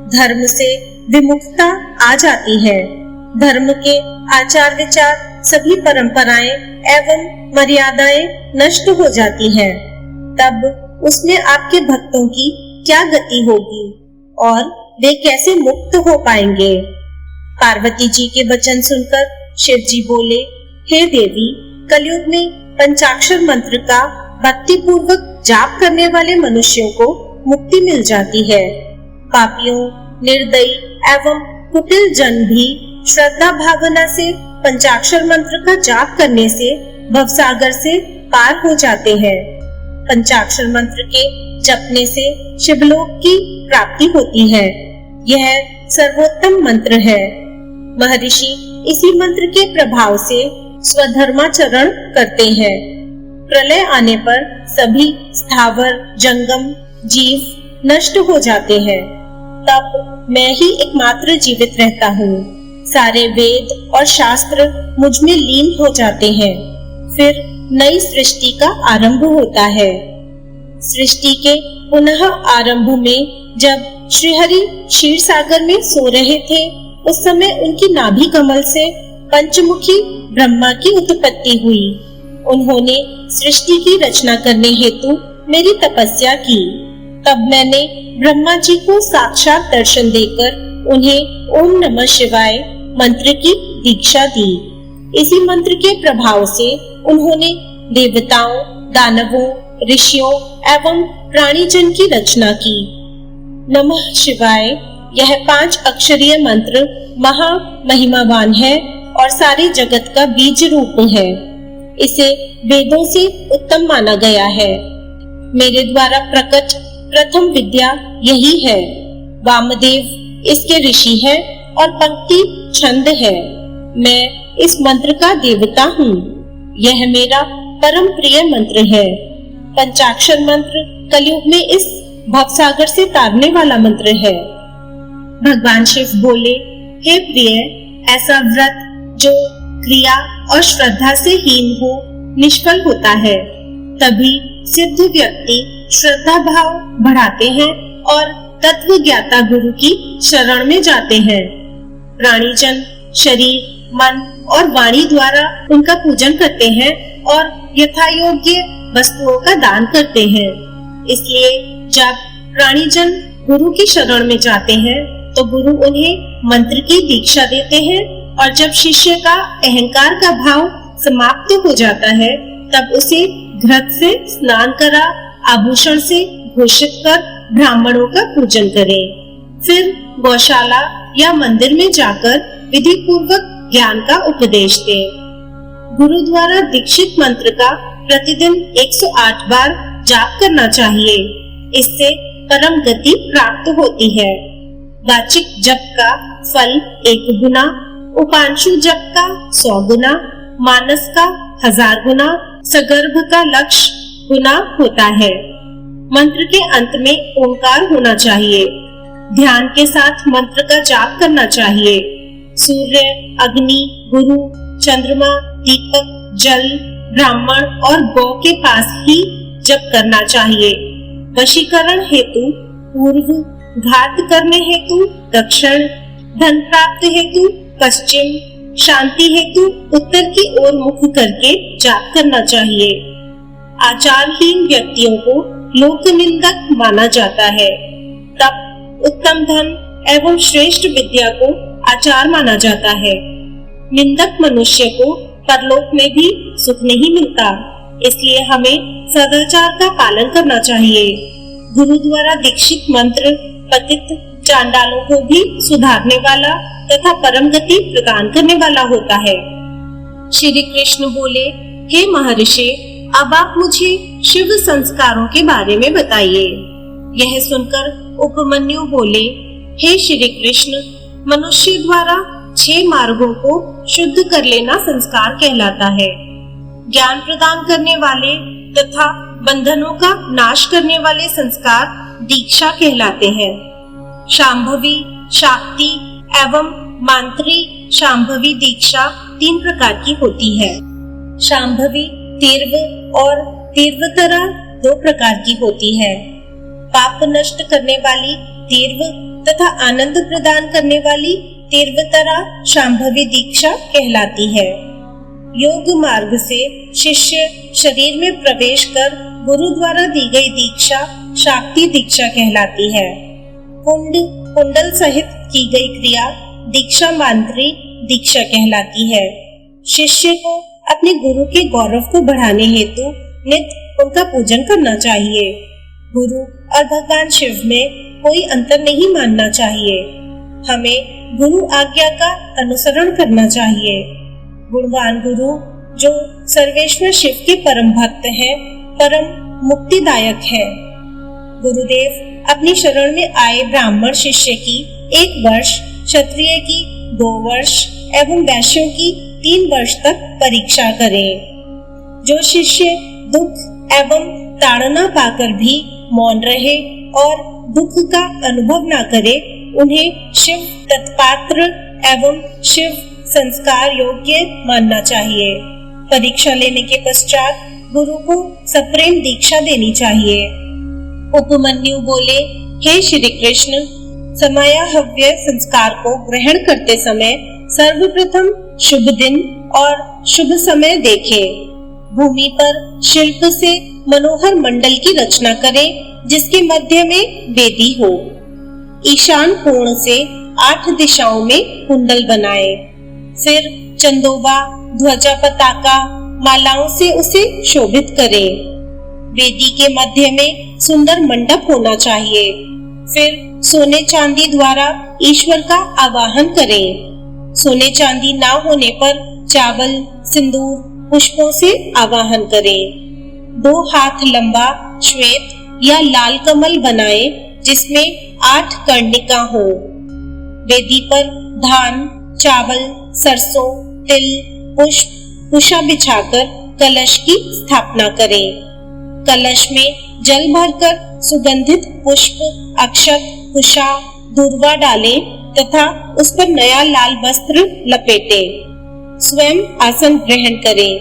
धर्म से विमुखता आ जाती है। धर्म के आचार विचार, सभी परंपराएं एवं मर्यादाएं नष्ट हो जाती हैं। तब उसमें आपके भक्तों की क्या गति होगी और वे कैसे मुक्त हो पाएंगे? पार्वती जी के वचन सुनकर शिव जी बोले, हे देवी, कलयुग में पंचाक्षर मंत्र का भक्ति पूर्वक जाप करने वाले मनुष्यों को मुक्ति मिल जाती है। पापियों, निर्दयी एवं कुटिल जन भी श्रद्धा भावना से पंचाक्षर मंत्र का जाप करने से भवसागर से पार हो जाते हैं। पंचाक्षर मंत्र के जपने से शिवलोक की प्राप्ति होती है। यह सर्वोत्तम मंत्र है। महर्षि इसी मंत्र के प्रभाव से स्वधर्माचरण करते हैं। प्रलय आने पर सभी स्थावर जंगम जीव नष्ट हो जाते हैं। तब मैं ही एकमात्र जीवित रहता हूँ। सारे वेद और शास्त्र मुझ में लीन हो जाते हैं। फिर नई सृष्टि का आरंभ होता है। सृष्टि के पुनः आरंभ में जब श्रीहरि क्षीर सागर में सो रहे थे, उस समय उनकी नाभि कमल से पंचमुखी ब्रह्मा की उत्पत्ति हुई। उन्होंने सृष्टि की रचना करने हेतु मेरी तपस्या की। तब मैंने ब्रह्मा जी को साक्षात दर्शन देकर उन्हें ओम नमः शिवाय मंत्र की दीक्षा दी। इसी मंत्र के प्रभाव से उन्होंने देवताओं, दानवों, ऋषियों एवं प्राणीजन की रचना की। नमः शिवाय यह 5 अक्षरीय मंत्र महा महिमावान है और सारे जगत का बीज रूप है। इसे वेदों से उत्तम माना गया है। मेरे द्वारा प्रकट प्रथम विद्या यही है। वामदेव इसके ऋषि है और पंक्ति छंद है। मैं इस मंत्र का देवता हूँ। यह मेरा परम प्रिय मंत्र है। पंचाक्षर मंत्र कलयुग में इस भवसागर से तारने वाला मंत्र है। भगवान शिव बोले, हे प्रिय, ऐसा व्रत जो क्रिया और श्रद्धा से हीन हो निष्फल होता है। तभी सिद्ध व्यक्ति श्रद्धा भाव बढ़ाते हैं और तत्व ज्ञाता गुरु की शरण में जाते हैं। प्राणीजन शरीर, मन और वाणी द्वारा उनका पूजन करते हैं और यथा योग्य वस्तुओं का दान करते हैं। इसलिए जब प्राणीजन गुरु की शरण में जाते हैं तो गुरु उन्हें मंत्र की दीक्षा देते हैं और जब शिष्य का अहंकार का भाव समाप्त हो जाता है तब उसे घृत से स्नान करा आभूषण से भूषित कर ब्राह्मणों का पूजन करें। फिर गौशाला या मंदिर में जाकर विधि पूर्वक ज्ञान का उपदेश दें। गुरु द्वारा दीक्षित मंत्र का प्रतिदिन 108 बार जाप करना चाहिए। इससे परम गति प्राप्त होती है। वाचिक जप का फल 1 गुना, उपांशु जप का 100 गुना, मानस का 1000 गुना, सगर्भ का लक्ष्य गुना होता है। मंत्र के अंत में ओंकार होना चाहिए। ध्यान के साथ मंत्र का जाप करना चाहिए। सूर्य, अग्नि, गुरु, चंद्रमा, दीपक, जल, ब्राह्मण और गौ के पास ही जप करना चाहिए। वशीकरण हेतु पूर्व, घात करने हेतु दक्षिण, धन प्राप्त हेतु पश्चिम, शांति हेतु उत्तर की ओर मुख करके जाप करना चाहिए। आचारहीन व्यक्तियों को लोक निंदक माना जाता है। तब उत्तम धन एवं श्रेष्ठ विद्या को आचार माना जाता है। निंदक मनुष्य को परलोक में भी सुख नहीं मिलता। इसलिए हमें सदाचार का पालन करना चाहिए। गुरु द्वारा दीक्षित मंत्र पतित चांडालों को भी सुधारने वाला तथा परम गति प्रदान करने वाला होता है। श्री कृष्ण बोले, हे महर्षि, अब आप मुझे शिव संस्कारों के बारे में बताइए। यह सुनकर उपमन्यु बोले, हे श्री कृष्ण, मनुष्य द्वारा 6 मार्गों को शुद्ध कर लेना संस्कार कहलाता है। ज्ञान प्रदान करने वाले तथा बंधनों का नाश करने वाले संस्कार दीक्षा कहलाते हैं। शांभवी, शाक्ति एवं मांत्री शांभवी दीक्षा 3 प्रकार की होती है। शांभवी तीर्व और तीर्वतरा 2 प्रकार की होती है। पाप नष्ट करने वाली तीर्व तथा आनंद प्रदान करने वाली तीर्वतरा शांभवी दीक्षा कहलाती है। योग मार्ग से शिष्य शरीर में प्रवेश कर गुरु द्वारा दी गई दीक्षा शाक्ति दीक्षा कहलाती है। कुंडल सहित की गई क्रिया दीक्षा मांत्री दीक्षा कहलाती है। शिष्य को अपने गुरु के गौरव को बढ़ाने हेतु नित्य उनका पूजन करना चाहिए। गुरु और भगवान शिव में कोई अंतर नहीं मानना चाहिए। हमें गुरु आज्ञा का अनुसरण करना चाहिए। गुणवान गुरु जो सर्वेश्वर शिव के परम भक्त हैं, परम मुक्तिदायक है। गुरुदेव अपनी शरण में आए ब्राह्मण शिष्य की 1 वर्ष, क्षत्रिय की 2 वर्ष एवं वैश्यों की 3 वर्ष तक परीक्षा करें। जो शिष्य दुख एवं ताड़ना पाकर भी मौन रहे और दुख का अनुभव न करे, उन्हें शिव तत्पात्र एवं शिव संस्कार योग्य मानना चाहिए। परीक्षा लेने के पश्चात गुरु को सप्रेम दीक्षा देनी चाहिए। उपमन्यु बोले, हे श्री कृष्ण, समायाहव्य संस्कार को ग्रहण करते समय सर्वप्रथम शुभ दिन और शुभ समय देखें। भूमि पर शिल्प से मनोहर मंडल की रचना करें, जिसके मध्य में वेदी हो। ईशान कोण से 8 दिशाओं में कुंडल बनाएं। फिर चंदोबा, ध्वजा, पताका, मालाओं से उसे शोभित करें। वेदी के मध्य में सुंदर मंडप होना चाहिए। फिर सोने चांदी द्वारा ईश्वर का आवाहन करें। सोने चांदी ना होने पर चावल, सिंदूर, पुष्पों से आवाहन करें। 2 हाथ लंबा श्वेत या लाल कमल बनाएं, जिसमें 8 कर्णिका हो। वेदी पर धान, चावल, सरसों, तिल, पुष्प, कुशा बिछाकर कलश की स्थापना करें। कलश में जल भरकर सुगंधित पुष्प, अक्षत, कुशा, दूर्वा डालें तथा उस पर नया लाल वस्त्र लपेटें। स्वयं आसन ग्रहण करें।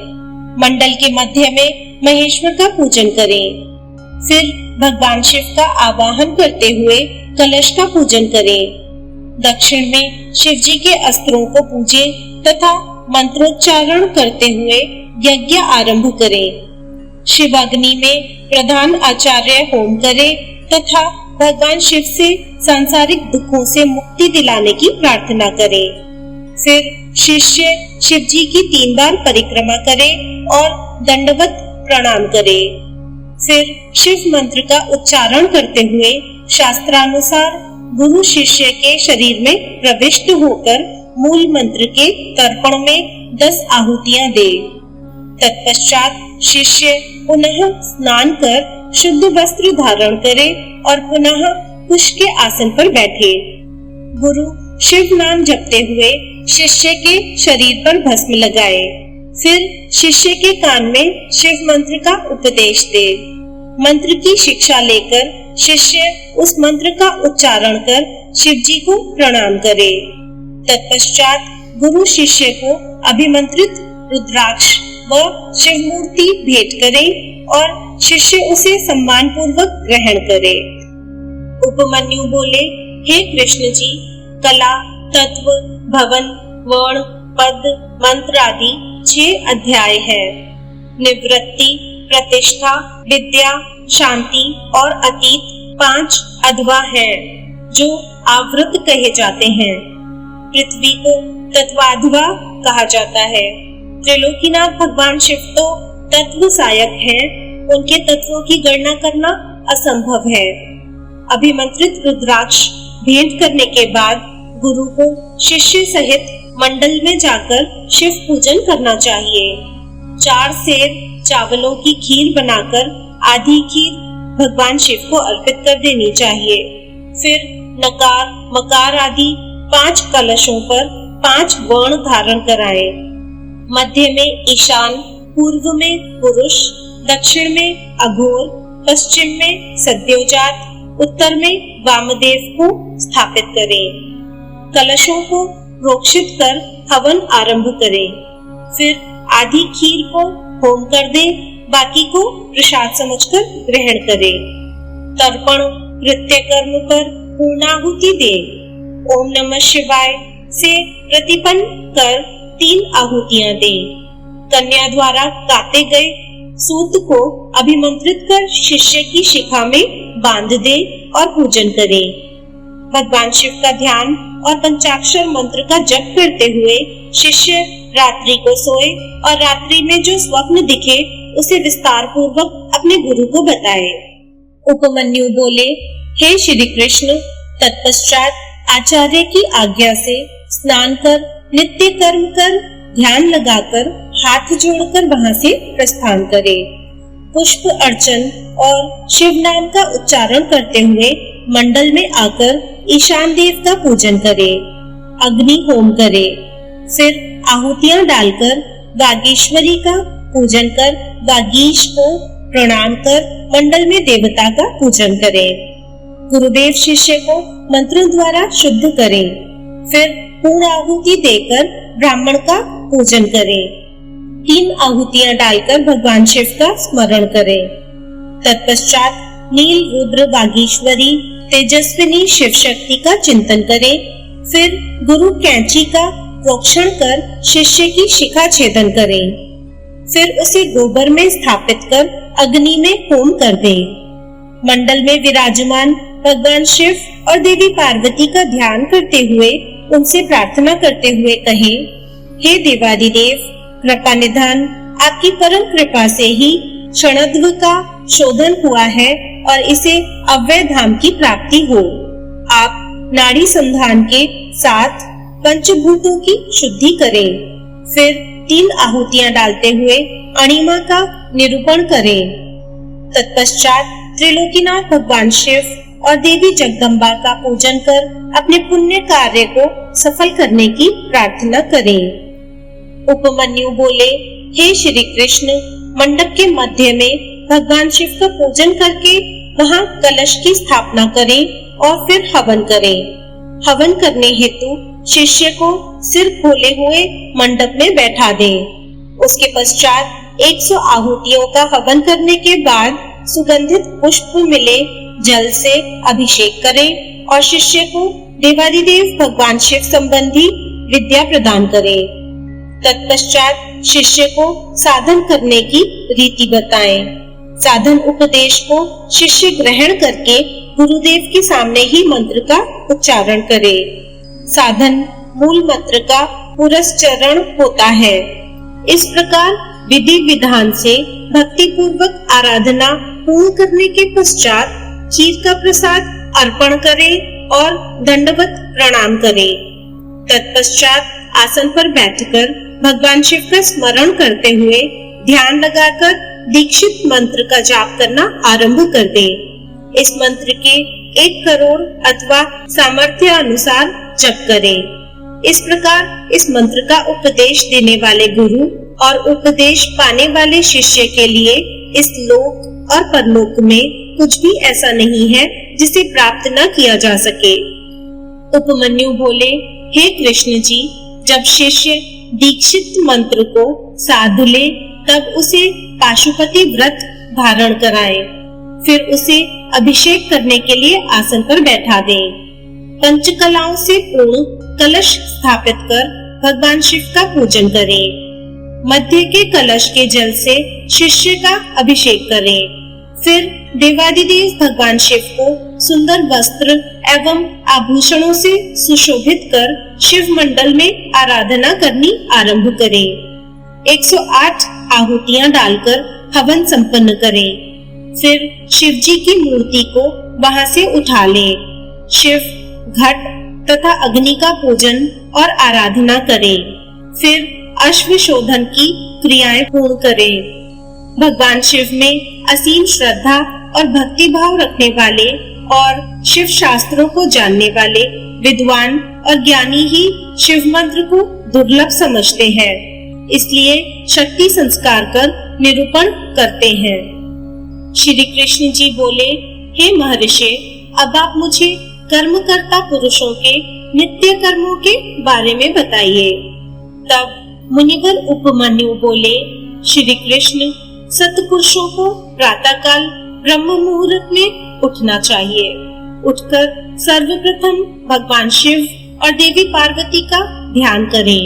मंडल के मध्य में महेश्वर का पूजन करें। फिर भगवान शिव का आवाहन करते हुए कलश का पूजन करें। दक्षिण में शिव जी के अस्त्रों को पूजें तथा मंत्रोच्चारण करते हुए यज्ञ आरंभ करें। शिव अग्नि में प्रधान आचार्य होम करे तथा भगवान शिव से सांसारिक दुखों से मुक्ति दिलाने की प्रार्थना करे। फिर शिष्य शिव जी की 3 बार परिक्रमा करे और दंडवत प्रणाम करे। फिर शिव मंत्र का उच्चारण करते हुए शास्त्रानुसार गुरु शिष्य के शरीर में प्रविष्ट होकर मूल मंत्र के तर्पण में 10 आहुतियां दे। तत्पश्चात शिष्य पुनः स्नान कर शुद्ध वस्त्र धारण करे और पुनः कुश के आसन पर बैठे। गुरु शिव नाम जपते हुए शिष्य के शरीर पर भस्म लगाए। फिर शिष्य के कान में शिव मंत्र का उपदेश दे। मंत्र की शिक्षा लेकर शिष्य उस मंत्र का उच्चारण कर शिव जी को प्रणाम करे। तत्पश्चात गुरु शिष्य को अभिमंत्रित रुद्राक्ष व शिव मूर्ति भेंट करे और शिष्य उसे सम्मान पूर्वक ग्रहण करे। उपमन्यु बोले, हे कृष्ण जी, कला, तत्व, भवन, वर्ण, पद, मंत्र आदि 6 अध्याय है। निवृत्ति, प्रतिष्ठा, विद्या, शांति और अतीत 5 अध्वा है, जो आवृत कहे जाते हैं। पृथ्वी को तत्वाध्वा कहा जाता है। त्रिलोकीनाथ भगवान शिव तो तत्व सहायक है, उनके तत्वों की गणना करना असंभव है। अभिमंत्रित रुद्राक्ष भेंट करने के बाद गुरु को शिष्य सहित मंडल में जाकर शिव पूजन करना चाहिए। 4 सेर चावलों की खीर बनाकर आधी खीर भगवान शिव को अर्पित कर देनी चाहिए। फिर नकार, मकार आदि 5 कलशों पर 5 वर्ण धारण कराएं। मध्य में ईशान, पूर्व में पुरुष, दक्षिण में अघोर, पश्चिम में सद्योजात, उत्तर में वामदेव को स्थापित करें। कलशों को प्रोक्षित कर हवन आरंभ करें। फिर आधी खीर को होम कर दें, बाकी को प्रसाद समझकर ग्रहण करें। तर्पण कृत्य कर्म पर पूर्णाहुति दें। ओम नमः शिवाय से प्रतिपन्न कर 3 आहुतियां दें। कन्या द्वारा काटे गए सूत को अभिमंत्रित कर शिष्य की शिखा में बांध दे और पूजन करें। भगवान शिव का ध्यान और पंचाक्षर मंत्र का जप करते हुए शिष्य रात्रि को सोए और रात्रि में जो स्वप्न दिखे उसे विस्तार पूर्वक अपने गुरु को बताए। उपमन्यु बोले, हे श्री कृष्ण, तत्पश्चात आचार्य की आज्ञा से स्नान कर नित्य कर्म कर ध्यान लगाकर हाथ जोड़कर वहां से प्रस्थान करे। पुष्प अर्चन और शिव नाम का उच्चारण करते हुए मंडल में आकर ईशान देव का पूजन करे, अग्नि होम करे। फिर आहुतियां डालकर वागीश्वरी का पूजन कर वागीश को प्रणाम कर मंडल में देवता का पूजन करे। गुरुदेव शिष्य को मंत्रों द्वारा शुद्ध करें। फिर पूर्ण आहुति देकर ब्राह्मण का पूजन करें। 3 आहुतियां डालकर भगवान शिव का स्मरण करें। तत्पश्चात नील रुद्र वागीश्वरी तेजस्विनी शिव शक्ति का चिंतन करें। फिर गुरु कैंची का प्रोक्षण कर शिष्य की शिखा छेदन करें। फिर उसे गोबर में स्थापित कर अग्नि में होम कर दें। मंडल में विराजमान भगवान शिव और देवी पार्वती का ध्यान करते हुए उनसे प्रार्थना करते हुए कहें, हे देवादिदेव, कृपा निधान, आपकी परम कृपा से ही क्षणद्व का शोधन हुआ है और इसे अव्यय धाम की प्राप्ति हो। आप नाड़ी संधान के साथ पंचभूतों की शुद्धि करें। फिर 3 आहुतियां डालते हुए अणिमा का निरूपण करें। तत्पश्चात त्रिलोकीनाथ भगवान शिव और देवी जगदम्बा का पूजन कर अपने पुण्य कार्य को सफल करने की प्रार्थना करें। उपमन्यु बोले, हे श्री कृष्ण, मंडप के मध्य में भगवान शिव का पूजन करके वहां कलश की स्थापना करें और फिर हवन करें। हवन करने हेतु शिष्य को सिर खोले हुए मंडप में बैठा दें। उसके पश्चात 100 आहुतियों का हवन करने के बाद सुगंधित पुष्प मिले जल से अभिषेक करें और शिष्य को देवादिदेव भगवान शिव संबंधी विद्या प्रदान करें। तत्पश्चात शिष्य को साधन करने की रीति बताएं। साधन उपदेश को शिष्य ग्रहण करके गुरुदेव के सामने ही मंत्र का उच्चारण करे। साधन मूल मंत्र का पुरस्चरण होता है। इस प्रकार विधि विधान से भक्ति पूर्वक आराधना पूर्ण करने के पश्चात खीर का प्रसाद अर्पण करें और दंडवत प्रणाम करें। तत्पश्चात आसन पर बैठकर भगवान शिव का स्मरण करते हुए ध्यान लगाकर दीक्षित मंत्र का जाप करना आरंभ कर दें। इस मंत्र के 1 करोड़ अथवा सामर्थ्य अनुसार जप करें। इस प्रकार इस मंत्र का उपदेश देने वाले गुरु और उपदेश पाने वाले शिष्य के लिए इस लोक और परलोक में कुछ भी ऐसा नहीं है जिसे प्राप्त न किया जा सके। उपमन्यु बोले, हे कृष्ण जी, जब शिष्य दीक्षित मंत्र को साध ले तब उसे पाशुपति व्रत धारण कराएं। फिर उसे अभिषेक करने के लिए आसन पर बैठा दें। पंचकलाओं से पूर्ण कलश स्थापित कर भगवान शिव का पूजन करें। मध्य के कलश के जल से शिष्य का अभिषेक करें। फिर देवादिदेव भगवान शिव को सुंदर वस्त्र एवं आभूषणों से सुशोभित कर शिव मंडल में आराधना करनी आरंभ करें। 108 आहुतियां डालकर हवन संपन्न करें। फिर शिव जी की मूर्ति को वहां से उठा लें। शिव घट तथा अग्नि का पूजन और आराधना करें। फिर अश्व शोधन की क्रियाएं पूर्ण करें। भगवान शिव में असीम श्रद्धा और भक्ति भाव रखने वाले और शिव शास्त्रों को जानने वाले विद्वान और ज्ञानी ही शिव मंत्र को दुर्लभ समझते हैं, इसलिए शक्ति संस्कार कर निरूपण करते हैं। श्री कृष्ण जी बोले, हे महर्षि, अब आप मुझे कर्मकर्ता पुरुषों के नित्य कर्मों के बारे में बताइए। तब मुनिवर उपमन्यु बोले, श्री कृष्ण, सत्पुरुषों को प्रातःकाल ब्रह्म मुहूर्त में उठना चाहिए। उठकर सर्वप्रथम भगवान शिव और देवी पार्वती का ध्यान करें।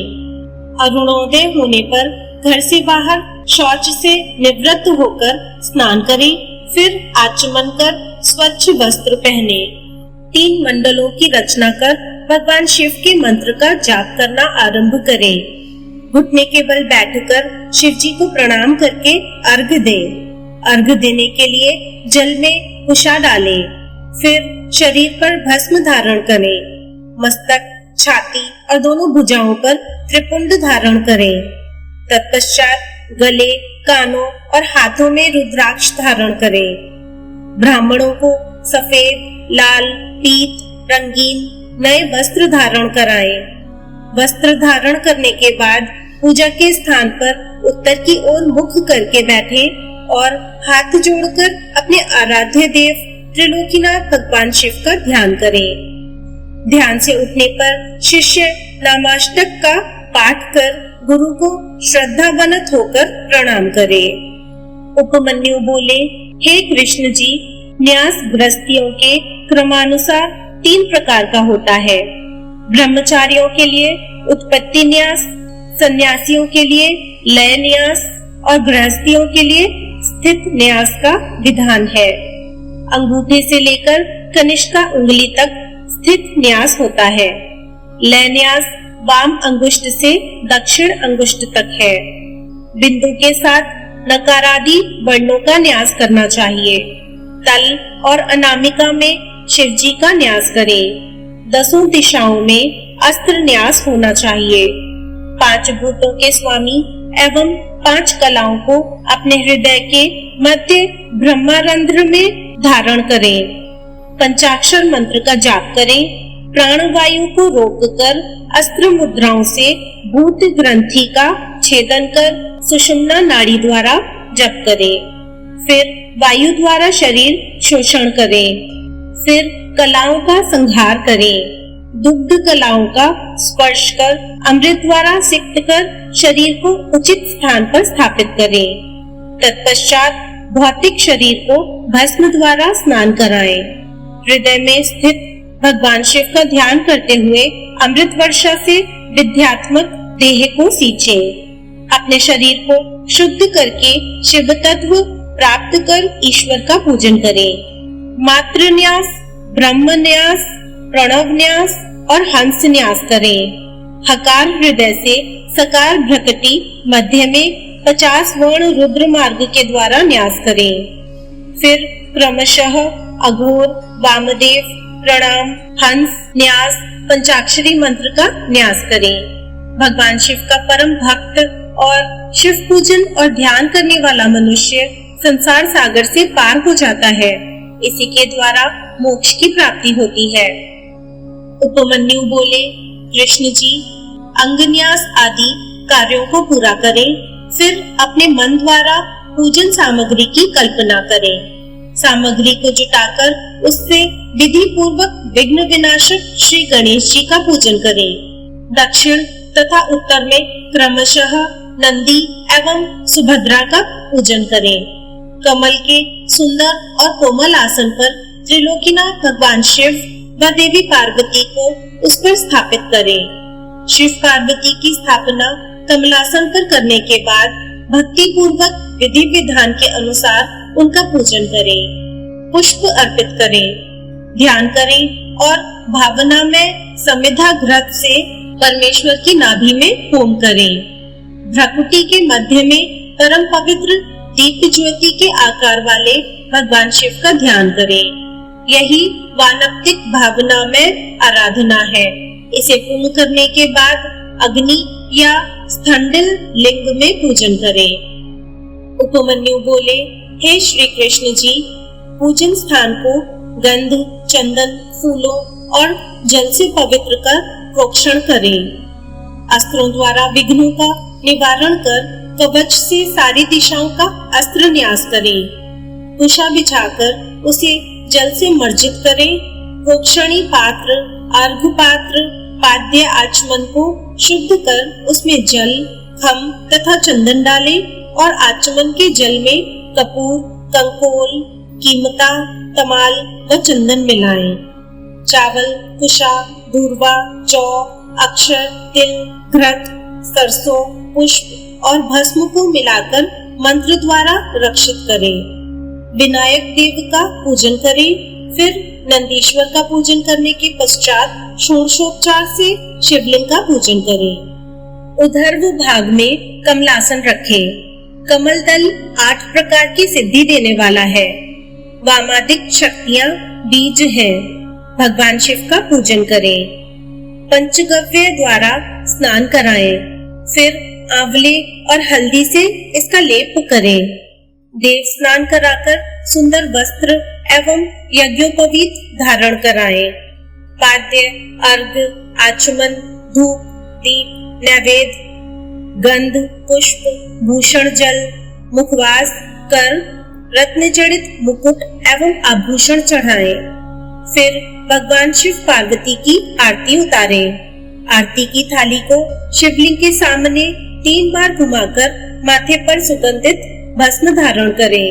अरुणोदय होने पर घर से बाहर शौच से निवृत्त होकर स्नान करें, फिर आचमन कर स्वच्छ वस्त्र पहने। 3 मंडलों की रचना कर भगवान शिव के मंत्र का जाप करना आरंभ करें। घुटने के बल बैठकर शिव जी को प्रणाम करके अर्घ्य दें। अर्घ्य देने के लिए जल में कुशा डालें, फिर शरीर पर भस्म धारण करें। मस्तक, छाती और दोनों भुजाओं पर त्रिपुंड धारण करें। तत्पश्चात गले, कानों और हाथों में रुद्राक्ष धारण करें। ब्राह्मणों को सफेद, लाल, पीत, रंगीन नए वस्त्र धारण कराएं। वस्त्र धारण करने के बाद पूजा के स्थान पर उत्तर की ओर मुख करके बैठें और हाथ जोड़कर अपने आराध्य देव त्रिलोकीनाथ भगवान शिव का ध्यान करें। ध्यान से उठने पर शिष्य नामाष्टक का पाठ कर गुरु को श्रद्धावनत होकर प्रणाम करे। उपमन्यु बोले, हे कृष्ण जी, न्यास गृहस्थियों के क्रमानुसार 3 प्रकार का होता है। ब्रह्मचारियों के लिए उत्पत्ति न्यास, सन्यासियों के लिए लय न्यास और गृहस्थियों के लिए स्थित न्यास का विधान है। अंगूठे से लेकर कनिष्का उंगली तक स्थित न्यास होता है। लय न्यास वाम अंगुष्ठ से दक्षिण अंगुष्ठ तक है। बिंदु के साथ नकारादि वर्णों का न्यास करना चाहिए। तल और अनामिका में शिवजी का न्यास करें। 10 दिशाओं में अस्त्र न्यास होना चाहिए। 5 भूतों के स्वामी एवं 5 कलाओं को अपने हृदय के मध्य ब्रह्मारंध्र में धारण करें। पंचाक्षर मंत्र का जाप करें। प्राणवायु को रोककर अस्त्र मुद्राओं से भूत ग्रंथि का छेदन कर सुषुम्ना नाड़ी द्वारा जप करें। फिर वायु द्वारा शरीर शोषण करें। फिर कलाओं का संहार करें। दुग्ध कलाओं का स्पर्श कर अमृत द्वारा सिक्त कर शरीर को उचित स्थान पर स्थापित करें। तत्पश्चात भौतिक शरीर को भस्म द्वारा स्नान कराएं। हृदय में स्थित भगवान शिव का ध्यान करते हुए अमृत वर्षा से विद्यात्मक देह को सींचें। अपने शरीर को शुद्ध करके शिव तत्व प्राप्त कर ईश्वर का पूजन करें। मात्र न्यास, ब्रह्म न्यास, प्रणव न्यास और हंस न्यास करें। हकार हृदय से सकार भ्रकटी मध्य में 50 वर्ण रुद्र मार्ग के द्वारा न्यास करें। फिर क्रमशः अघोर, वामदेव, प्रणाम, हंस न्यास, पंचाक्षरी मंत्र का न्यास करें। भगवान शिव का परम भक्त और शिव पूजन और ध्यान करने वाला मनुष्य संसार सागर से पार हो जाता है। इसी के द्वारा मोक्ष की प्राप्ति होती है। उपमन्यु बोले, कृष्ण जी, अंगन्यास आदि कार्यों को पूरा करें, फिर अपने मन द्वारा पूजन सामग्री की कल्पना करें। सामग्री को जुटाकर उससे विधि पूर्वक विघ्न विनाशक श्री गणेश जी का पूजन करें। दक्षिण तथा उत्तर में क्रमशः नंदी एवं सुभद्रा का पूजन करें। कमल के सुंदर और कोमल आसन पर त्रिलोकीनाथ भगवान शिव व देवी पार्वती को उस पर स्थापित करें। शिव पार्वती की स्थापना कमलासन पर करने के बाद भक्ति पूर्वक विधि विधान के अनुसार उनका पूजन करें। पुष्प अर्पित करें, ध्यान करें और भावना में समिधा घृत से परमेश्वर की नाभि में होम करें। भ्रकुटी के मध्य में परम पवित्र दीप ज्योति के आकार वाले भगवान शिव का ध्यान करें। यही वानप्तिक भावना में आराधना है। इसे पूर्ण करने के बाद अग्नि या स्थंडिल लिंग में पूजन करें। उपमन्यु बोले, हे श्री कृष्ण जी, पूजन स्थान को गंध, चंदन, फूलों और जल से पवित्र कर प्रोक्षण करें। अस्त्रों द्वारा विघ्नों का निवारण कर कवच से सारी दिशाओं का अस्त्र न्यास करें। कुशा बिछाकर उसे जल से मर्जित करें। प्रोक्षणी पात्र, अर्घ पात्र, पाद्य आचमन को शुद्ध कर उसमें जल, खम तथा चंदन डालें और आचमन के जल में कपूर, कंकोल, कीमता, तमाल व चंदन मिलाएं। चावल, कुशा, धूर्वा, जौ, अक्षर, तिल, घृत, सरसों, पुष्प और भस्म को मिलाकर मंत्र द्वारा रक्षित करें। विनायक देव का पूजन करें। फिर नंदीश्वर का पूजन करने के पश्चात षोडशोपचार से शिवलिंग का पूजन करें। उधर्व भाग में कमलासन रखें। कमल दल 8 प्रकार की सिद्धि देने वाला है। वामादिक शक्तियाँ बीज है। भगवान शिव का पूजन करें। पंचगव्य द्वारा स्नान कराएं। फिर आंवले और हल्दी से इसका लेप करें। देव स्नान कराकर सुंदर वस्त्र एवं यज्ञोपवीत धारण कराएं। पाद्य, अर्घ, आचमन, धूप, दीप, नैवेद्य, गंध, पुष्प, भूषण जल, मुखवास कर, रत्न जड़ित मुकुट एवं आभूषण चढ़ाएं। फिर भगवान शिव पार्वती की आरती उतारें। आरती की थाली को शिवलिंग के सामने 3 बार घुमाकर माथे पर सुगंधित भस्म धारण करें।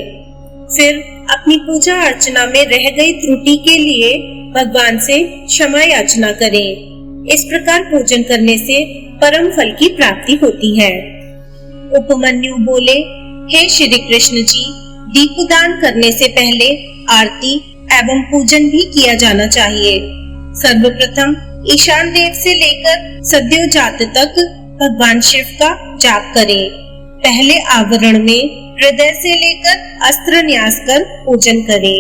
फिर अपनी पूजा अर्चना में रह गई त्रुटि के लिए भगवान से क्षमा याचना करें। इस प्रकार पूजन करने से परम फल की प्राप्ति होती है। उपमन्यु बोले, हे श्री कृष्ण जी, दीपदान करने से पहले आरती एवं पूजन भी किया जाना चाहिए। सर्वप्रथम ईशान देव से लेकर सद्योजात तक भगवान शिव का जाप करें। पहले आवरण में हृदय से लेकर अस्त्र न्यास कर पूजन करें।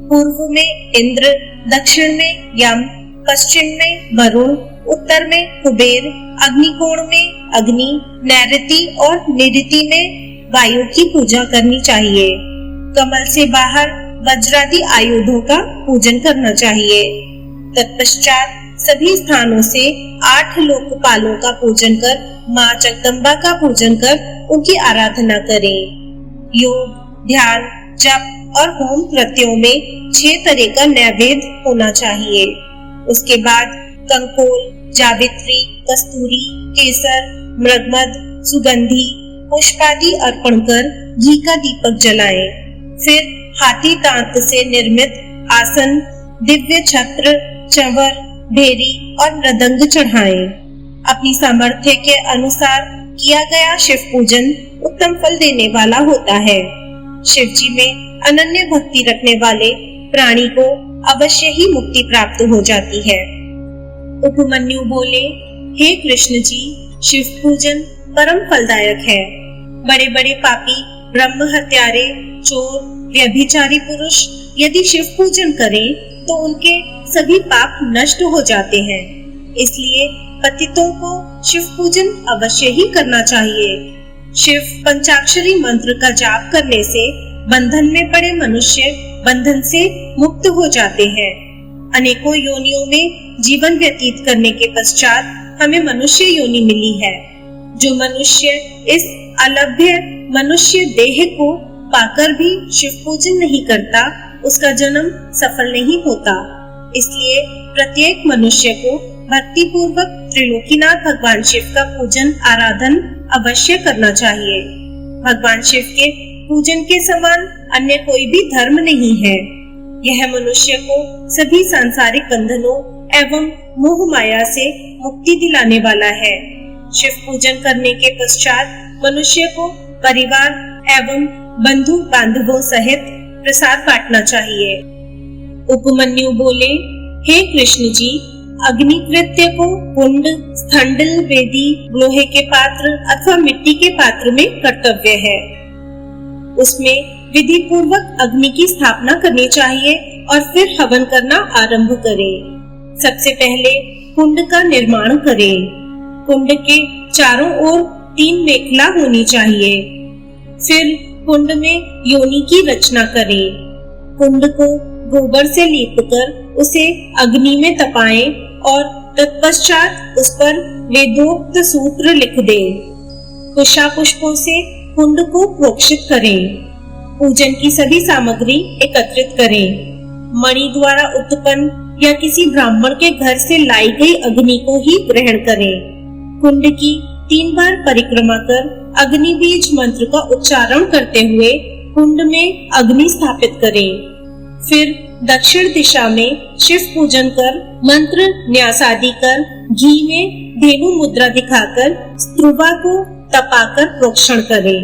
पूर्व में इंद्र, दक्षिण में यम, पश्चिम में वरुण, उत्तर में कुबेर, अग्निकोण में अग्नि, नैऋति और निऋति में वायु की पूजा करनी चाहिए। कमल से बाहर वज्रादि आयुधों का पूजन करना चाहिए। तत्पश्चात सभी स्थानों से 8 लोकपालों का पूजन कर माँ जगदम्बा का पूजन कर उनकी आराधना करें। योग, ध्यान, जप और होम कृत्यों में 6 तरह का नैवेद्य होना चाहिए। उसके बाद कंकोल, जावित्री, कस्तूरी, केसर, मृगमद, सुगंधी, पुष्पादि अर्पण कर घी का दीपक जलाएं। फिर हाथी दांत से निर्मित आसन, दिव्य छत्र, चंवर, भेरी और मृदंग चढ़ाएं। अपनी सामर्थ्य के अनुसार किया गया शिव पूजन उत्तम फल देने वाला होता है। शिव जी में अनन्य भक्ति रखने वाले प्राणी को अवश्य ही मुक्ति प्राप्त हो जाती है। उपमन्यु बोले, हे कृष्ण जी, शिव पूजन परम फलदायक है। बड़े बड़े पापी, ब्रह्म हत्यारे, चोर, व्यभिचारी पुरुष यदि शिव पूजन करें तो उनके सभी पाप नष्ट हो जाते हैं। इसलिए पतितों को शिव पूजन अवश्य ही करना चाहिए। शिव पंचाक्षरी मंत्र का जाप करने से बंधन में पड़े मनुष्य बंधन से मुक्त हो जाते हैं। अनेकों योनियों में जीवन व्यतीत करने के पश्चात हमें मनुष्य योनि मिली है। जो मनुष्य इस अलभ्य मनुष्य देह को पाकर भी शिव पूजन नहीं करता, उसका जन्म सफल नहीं होता। इसलिए प्रत्येक मनुष्य को भक्ति पूर्वक त्रिलोकीनाथ भगवान शिव का पूजन आराधन अवश्य करना चाहिए। भगवान शिव के पूजन के समान अन्य कोई भी धर्म नहीं है। यह मनुष्य को सभी सांसारिक बंधनों एवं मोह माया से मुक्ति दिलाने वाला है। शिव पूजन करने के पश्चात मनुष्य को परिवार एवं बंधु बांधवों सहित प्रसाद बांटना चाहिए। उपमन्यु बोले, हे कृष्ण जी, अग्नि कृत्य को कुंड, स्थंडल, वेदी, लोहे के पात्र अथवा मिट्टी के पात्र में कर्तव्य है। उसमें विधि पूर्वक अग्नि की स्थापना करनी चाहिए और फिर हवन करना आरंभ करें। सबसे पहले कुंड का निर्माण करें। कुंड के चारों ओर 3 मेखला होनी चाहिए। फिर कुंड में योनि की रचना करें। कुंड को गोबर से लीपकर उसे अग्नि में तपाएं और तत्पश्चात उस पर वेदोक्त सूत्र लिख दें। कुशा पुष्पों से कुंड को प्रोक्षित करें। पूजन की सभी सामग्री एकत्रित करें। मणि द्वारा उत्पन्न या किसी ब्राह्मण के घर से लाई गई अग्नि को ही ग्रहण करें। कुंड की 3 बार परिक्रमा कर अग्नि बीज मंत्र का उच्चारण करते हुए कुंड में अग्नि स्थापित करें। फिर दक्षिण दिशा में शिव पूजन कर मंत्र न्यास आदि कर घी में धेनु मुद्रा दिखाकर स्त्रुवा को तपाकर प्रोक्षण करें।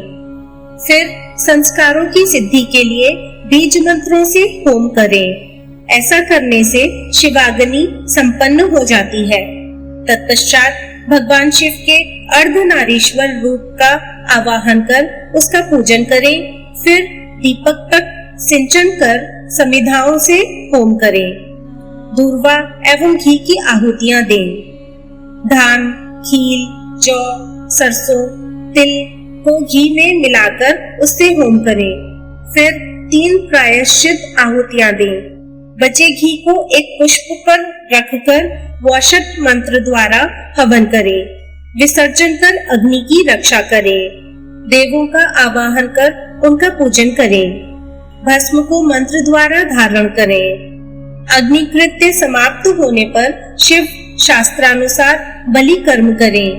फिर संस्कारों की सिद्धि के लिए बीज मंत्रों से होम करें। ऐसा करने से शिवाग्नि संपन्न हो जाती है। तत्पश्चात भगवान शिव के अर्धनारीश्वर रूप का आवाहन कर उसका पूजन करें। फिर दीपक तक सिंचन कर समिधाओं से होम करें। दूर्वा एवं घी की आहुतियां दें। धान, खील, जौ, सरसों, तिल को घी में मिलाकर उससे होम करें। फिर 3 प्रायश्चित आहुतियां दें। बचे घी को एक पुष्प पर रखकर वौषट मंत्र द्वारा हवन करें। विसर्जन कर अग्नि की रक्षा करें। देवों का आवाहन कर उनका पूजन करें। भस्म को मंत्र द्वारा धारण करें। अग्नि कृत्य समाप्त होने पर शिव शास्त्रानुसार बलि कर्म करें।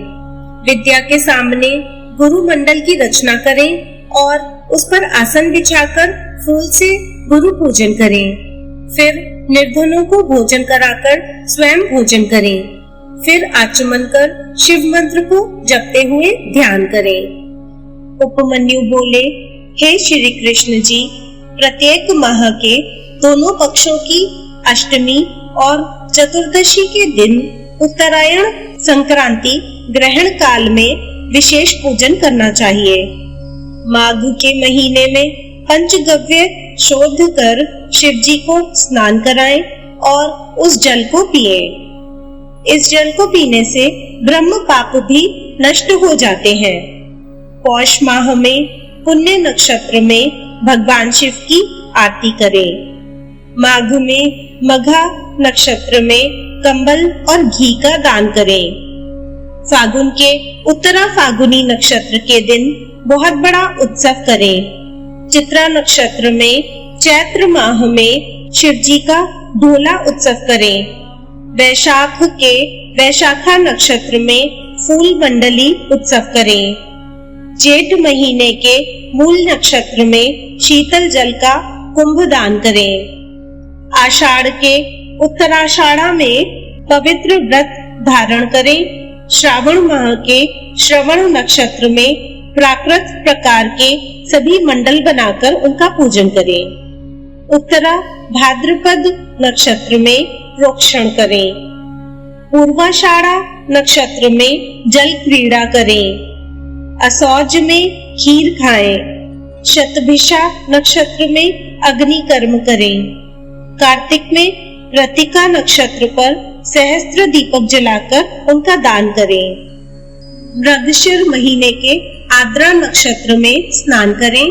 विद्या के सामने गुरु मंडल की रचना करें और उस पर आसन बिछाकर फूल से गुरु पूजन करें। फिर निर्धनों को भोजन कराकर स्वयं भोजन करें। फिर आचमन कर शिव मंत्र को जपते हुए ध्यान करें। उपमन्यु बोले, हे श्री कृष्ण जी, प्रत्येक माह के दोनों पक्षों की अष्टमी और चतुर्दशी के दिन उत्तरायण संक्रांति ग्रहण काल में विशेष पूजन करना चाहिए। माघ के महीने में पंचगव्य शोध कर शिव जी को स्नान कराएं और उस जल को पिए। इस जल को पीने से ब्रह्म पाप भी नष्ट हो जाते हैं। पौष माह में पुण्य नक्षत्र में भगवान शिव की आरती करें। माघ में मघा नक्षत्र में कंबल और घी का दान करें। फागुन के उत्तरा फागुनी नक्षत्र के दिन बहुत बड़ा उत्सव करें। चित्रा नक्षत्र में चैत्र माह में शिव जी का ढोला उत्सव करें। वैशाख के वैशाखा नक्षत्र में फूल मंडली उत्सव करें। जेठ महीने के मूल नक्षत्र में शीतल जल का कुंभ दान करें। आषाढ़ के उत्तराषाढ़ा में पवित्र व्रत धारण करें। श्रावण माह के श्रवण नक्षत्र में प्राकृत प्रकार के सभी मंडल बनाकर उनका पूजन करें। उत्तरा भाद्रपद नक्षत्र में प्रोक्षण करें। पूर्वाषाढ़ा नक्षत्र में जल क्रीड़ा करें। असौज में खीर खाएं। शतभिषा नक्षत्र में अग्नि कर्म करें। कार्तिक में प्रतिका नक्षत्र पर सहस्त्र दीपक जलाकर उनका दान करें। मृगशिर महीने के आद्रा नक्षत्र में स्नान करें।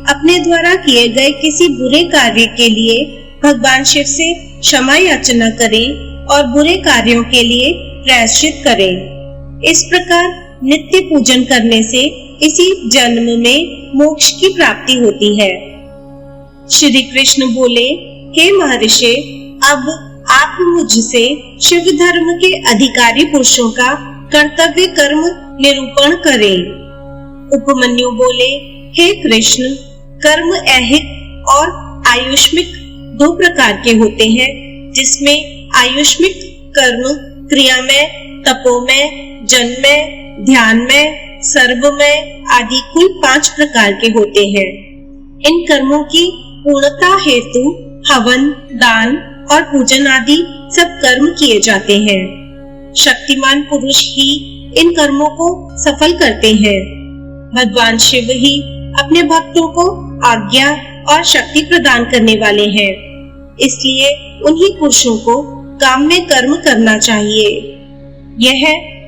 अपने द्वारा किए गए किसी बुरे कार्य के लिए भगवान शिव से क्षमा याचना करें और बुरे कार्यों के लिए प्रायश्चित करें। इस प्रकार नित्य पूजन करने से इसी जन्म में मोक्ष की प्राप्ति होती है। श्री कृष्ण बोले, हे महर्षि, अब आप मुझसे शिव धर्म के अधिकारी पुरुषों का कर्तव्य कर्म निरूपण करें। उपमन्यु बोले, हे कृष्ण, कर्म ऐहिक और आयुष्मिक 2 प्रकार के होते हैं, जिसमें आयुष्मिक कर्म क्रियामय, तपोमय, जन्मय, ध्यानमय, सर्वमय आदि कुल 5 प्रकार के होते हैं। इन कर्मों की पूर्णता हेतु हवन, दान और पूजन आदि सब कर्म किए जाते हैं। शक्तिमान पुरुष ही इन कर्मों को सफल करते हैं। भगवान शिव ही अपने भक्तों को आज्ञा और शक्ति प्रदान करने वाले हैं। इसलिए उन्हीं पुरुषों को काम्य कर्म करना चाहिए। यह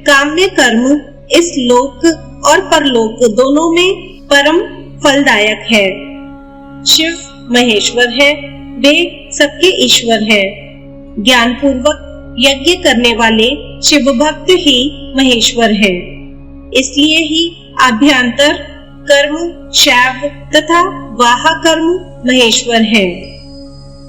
काम्य कर्म इस लोक और परलोक दोनों में परम फलदायक है। शिव महेश्वर है, वे सबके ईश्वर हैं। ज्ञान पूर्वक यज्ञ करने वाले शिव भक्त ही महेश्वर हैं। इसलिए ही आभ्यंतर कर्म शैव तथा वाह कर्म महेश्वर हैं।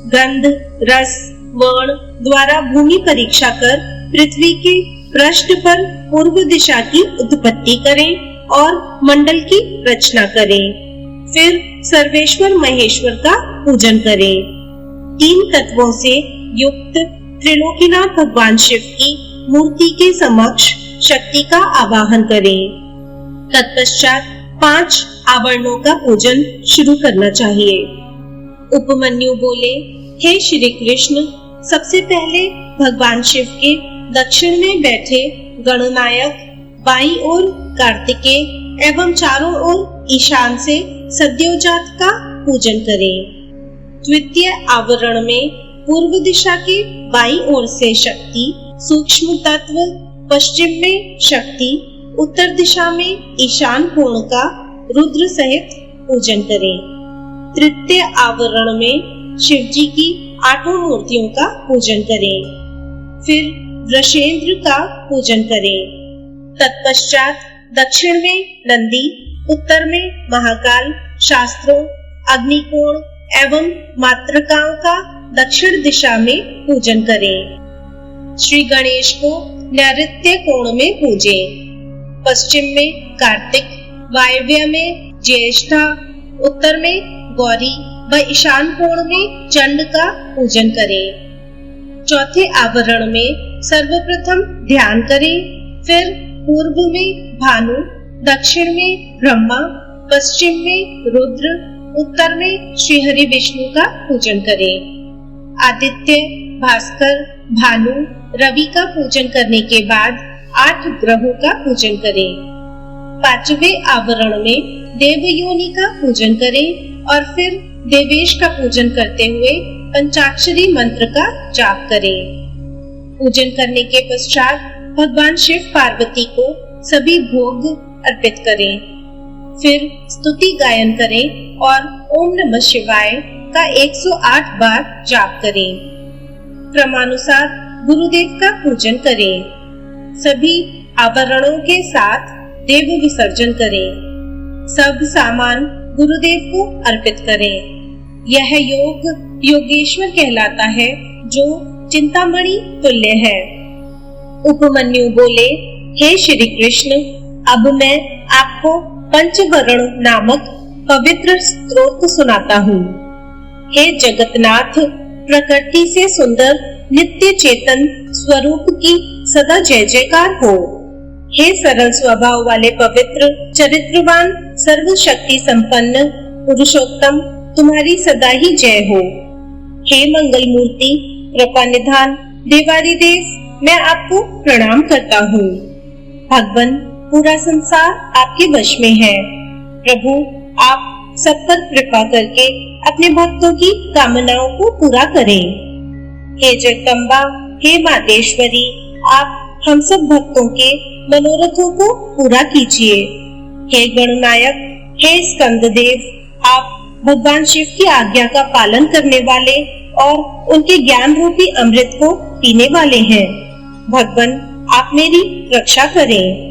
गंध रस वर्ण द्वारा भूमि परीक्षा कर पृथ्वी के पृष्ठ पर पूर्व दिशा की उत्पत्ति करें और मंडल की रचना करें। फिर सर्वेश्वर महेश्वर का पूजन करें। 3 तत्वों से युक्त त्रिलोकीनाथ भगवान शिव की मूर्ति के समक्ष शक्ति का आवाहन करें। तत्पश्चात 5 आवरणों का पूजन शुरू करना चाहिए। उपमन्यु बोले, हे श्री कृष्ण, सबसे पहले भगवान शिव के दक्षिण में बैठे गणनायक, बाईं ओर कार्तिकेय एवं चारों ओर ईशान से सद्योजात का पूजन करें। द्वितीय आवरण में पूर्व दिशा के बाईं ओर से शक्ति, सूक्ष्म तत्व, पश्चिम में शक्ति, उत्तर दिशा में ईशान कोण का रुद्र सहित पूजन करें। तृतीय आवरण में शिव जी की 8 मूर्तियों का पूजन करें। फिर वृषेंद्र का पूजन करें। तत्पश्चात दक्षिण में नंदी, उत्तर में महाकाल, शास्त्रों, अग्निकोण एवं मातृकाओं का दक्षिण दिशा में पूजन करें। श्री गणेश को नैऋत्य कोण में पूजें। पश्चिम में कार्तिक, वायव्य में ज्येष्ठा, उत्तर में गौरी व ईशान कोण में चंड का पूजन करें। चौथे आवरण में सर्वप्रथम ध्यान करें। फिर पूर्व में भानु, दक्षिण में ब्रह्मा, पश्चिम में रुद्र, उत्तर में श्री हरि विष्णु का पूजन करें। आदित्य, भास्कर, भानु, रवि का पूजन करने के बाद 8 ग्रहों का पूजन करें। 5वें आवरण में देव योनि का पूजन करें और फिर देवेश का पूजन करते हुए पंचाक्षरी मंत्र का जाप करें। पूजन करने के पश्चात भगवान शिव पार्वती को सभी भोग अर्पित करें। फिर स्तुति गायन करें और ओम नमः शिवाय का 108 बार जाप करें। क्रमानुसार गुरुदेव का पूजन करें। सभी आवरणों के साथ देव विसर्जन करें। सब सामान गुरुदेव को अर्पित करें। यह योग योगेश्वर कहलाता है, जो चिंतामणि तुल्य है। उपमन्यु बोले, हे श्री कृष्ण, अब मैं आपको पंचवर्ण नामक पवित्र स्तोत्र सुनाता हूँ। हे जगतनाथ, प्रकृति से सुंदर नित्य चेतन स्वरूप की सदा जय जयकार हो। हे सरल स्वभाव वाले पवित्र चरित्रवान सर्वशक्ति संपन्न पुरुषोत्तम, तुम्हारी सदा ही जय हो। हे मंगल मूर्ति, कृपा निधान देवादिदेव, मैं आपको प्रणाम करता हूँ। भगवान, पूरा संसार आपके वश में है। प्रभु, आप सब पर कृपा करके अपने भक्तों की कामनाओं को पूरा करें। हे जगदम्बा, हे मातेश्वरी, आप हम सब भक्तों के मनोरथों को पूरा कीजिए। हे गणनायक, हे स्कंददेव, आप भगवान शिव की आज्ञा का पालन करने वाले और उनके ज्ञान रूपी अमृत को पीने वाले हैं। भगवान, आप मेरी रक्षा करें।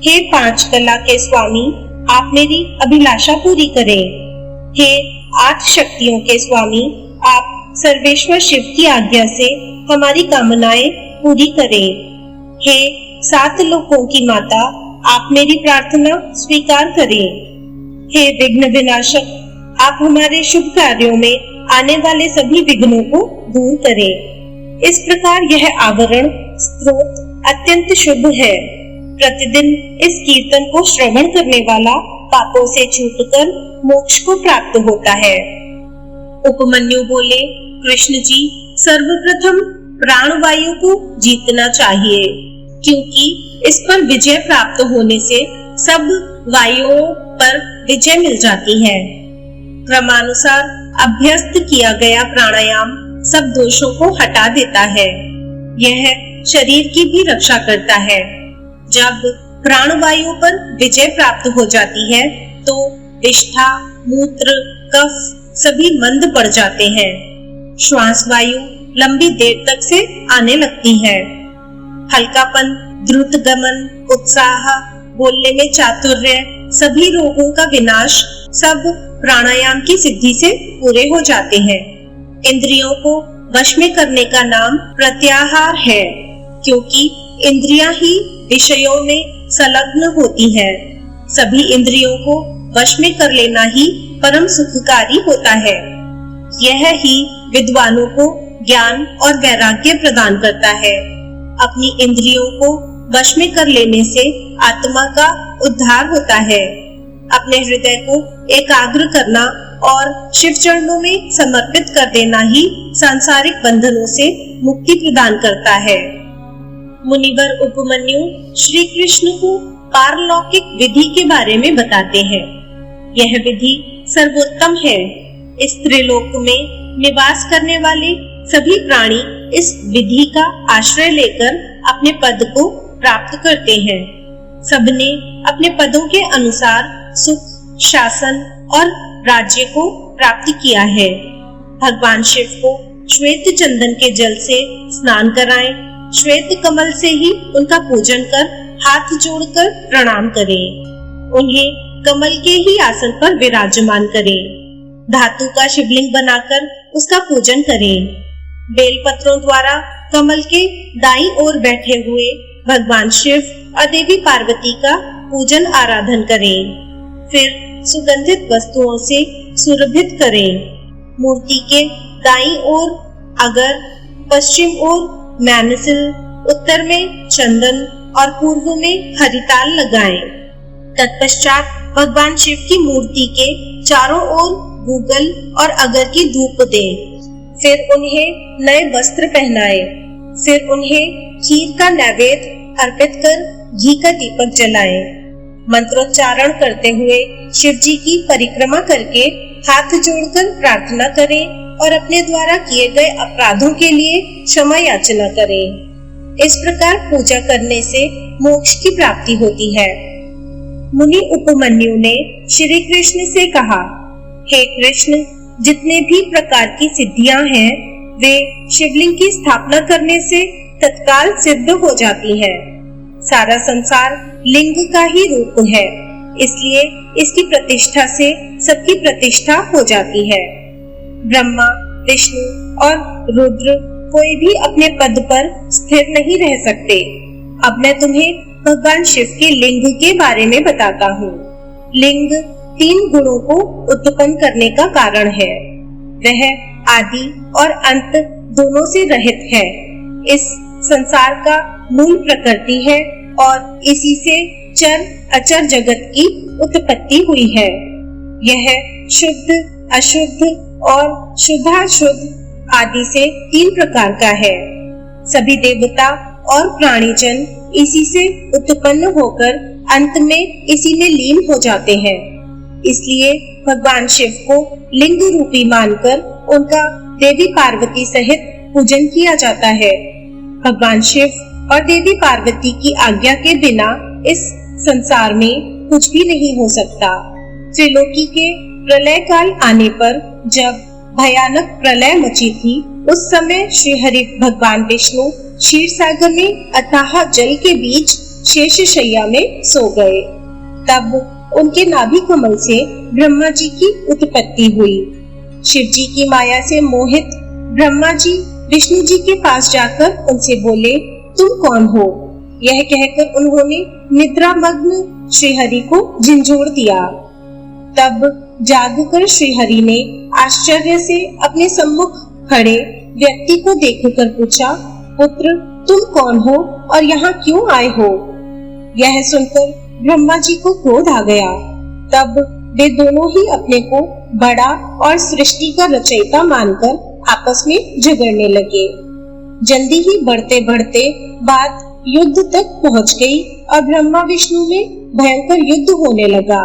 हे 5 कला के स्वामी, आप मेरी अभिलाषा पूरी करें। हे 8 शक्तियों के स्वामी, आप सर्वेश्वर शिव की आज्ञा से हमारी कामनाएं पूरी करें। हे 7 लोकों की माता, आप मेरी प्रार्थना स्वीकार करें। हे विघ्न विनाशक, आप हमारे शुभ कार्यों में आने वाले सभी विघ्नों को दूर करें। इस प्रकार यह आवरण स्तोत्र अत्यंत शुभ है। प्रतिदिन इस कीर्तन को श्रवण करने वाला पापों से छूटकर मोक्ष को प्राप्त होता है। उपमन्यु बोले, कृष्ण जी, सर्वप्रथम प्राणवायु को जीतना चाहिए, क्योंकि इस पर विजय प्राप्त होने से सब वायुओं पर विजय मिल जाती है। क्रमानुसार अभ्यस्त किया गया प्राणायाम सब दोषों को हटा देता है। यह शरीर की भी रक्षा करता है। जब प्राणवायु पर विजय प्राप्त हो जाती है तो विष्ठा, मूत्र, कफ सभी मंद पड़ जाते हैं। श्वास वायु लंबी देर तक से आने लगती है। हल्कापन, द्रुत गमन, उत्साह, बोलने में चातुर्य, सभी रोगों का विनाश सब प्राणायाम की सिद्धि से पूरे हो जाते हैं। इंद्रियों को वश में करने का नाम प्रत्याहार है, क्योंकि इंद्रियां ही विषयों में संलग्न होती हैं। सभी इंद्रियों को वश में कर लेना ही परम सुखकारी होता है। यह ही विद्वानों को ज्ञान और वैराग्य प्रदान करता है। अपनी इंद्रियों को वश में कर लेने से आत्मा का उद्धार होता है। अपने हृदय को एकाग्र करना और शिव चरणों में समर्पित कर देना ही सांसारिक बंधनों से मुक्ति प्रदान करता है। मुनिवर उपमन्यु श्री कृष्ण को पारलौकिक विधि के बारे में बताते हैं। यह विधि सर्वोत्तम है। इस त्रिलोक में निवास करने वाले सभी प्राणी इस विधि का आश्रय लेकर अपने पद को प्राप्त करते हैं। सबने अपने पदों के अनुसार सुख, शासन और राज्य को प्राप्त किया है। भगवान शिव को श्वेत चंदन के जल से स्नान कराएं। श्वेत कमल से ही उनका पूजन कर हाथ जोड़कर प्रणाम करें। उन्हें कमल के ही आसन पर विराजमान करें। धातु का शिवलिंग बनाकर उसका पूजन करें। बेल पत्रों द्वारा कमल के दाईं ओर बैठे हुए भगवान शिव और देवी पार्वती का पूजन आराधन करें। फिर सुगंधित वस्तुओं से सुरभित करें। मूर्ति के दाईं ओर अगर, पश्चिम ओर मैनसिल, उत्तर में चंदन और पूर्व में हरिताल लगाएं। तत्पश्चात भगवान शिव की मूर्ति के चारों ओर गूगल और अगर की धूप दें। फिर उन्हें नए वस्त्र पहनाएं। फिर उन्हें खीर का नैवेद्य अर्पित कर घी का दीपक जलाएं। मंत्रोच्चारण करते हुए शिव जी की परिक्रमा करके हाथ जोड़कर प्रार्थना करें और अपने द्वारा किए गए अपराधों के लिए क्षमा याचना करें। इस प्रकार पूजा करने से मोक्ष की प्राप्ति होती है। मुनि उपमन्यु ने श्री कृष्ण से कहा, हे कृष्ण, जितने भी प्रकार की सिद्धियां हैं वे शिवलिंग की स्थापना करने से तत्काल सिद्ध हो जाती हैं। सारा संसार लिंग का ही रूप है, इसलिए इसकी प्रतिष्ठा से सबकी प्रतिष्ठा हो जाती है। ब्रह्मा, विष्णु और रुद्र कोई भी अपने पद पर स्थिर नहीं रह सकते। अब मैं तुम्हें भगवान शिव के लिंग के बारे में बताता हूँ। लिंग 3 गुणों को उत्पन्न करने का कारण है। वह आदि और अंत दोनों से रहित है। इस संसार का मूल प्रकृति है और इसी से चर अचर जगत की उत्पत्ति हुई है। यह शुद्ध, अशुद्ध और शुद्धाशुद्ध आदि से 3 प्रकार का है। सभी देवता और प्राणीजन इसी से उत्पन्न होकर अंत में इसी में लीन हो जाते हैं। इसलिए भगवान शिव को लिंग रूपी मानकर उनका देवी पार्वती सहित पूजन किया जाता है। भगवान शिव और देवी पार्वती की आज्ञा के बिना इस संसार में कुछ भी नहीं हो सकता। त्रिलोकी के प्रलय काल आने पर जब भयानक प्रलय मची थी, उस समय श्री हरि भगवान विष्णु क्षीर सागर में अथाह जल के बीच शेष शैया में सो गए। तब उनके नाभि कमल से ब्रह्मा जी की उत्पत्ति हुई। शिव जी की माया से मोहित ब्रह्मा जी विष्णु जी के पास जाकर उनसे बोले, तुम कौन हो? यह कहकर उन्होंने निद्रामग्न श्रीहरि को झंझोड़ दिया। तब जागकर श्रीहरि ने आश्चर्य से अपने सम्मुख खड़े व्यक्ति को देखकर पूछा, पुत्र, तुम कौन हो और यहाँ क्यों आए हो? यह सुनकर ब्रह्मा जी को क्रोध आ गया। तब वे दोनों ही अपने को बड़ा और सृष्टि का रचयिता मानकर आपस में झगड़ने लगे। जल्दी ही बढ़ते बढ़ते बात युद्ध तक पहुंच गई और ब्रह्मा विष्णु में भयंकर युद्ध होने लगा।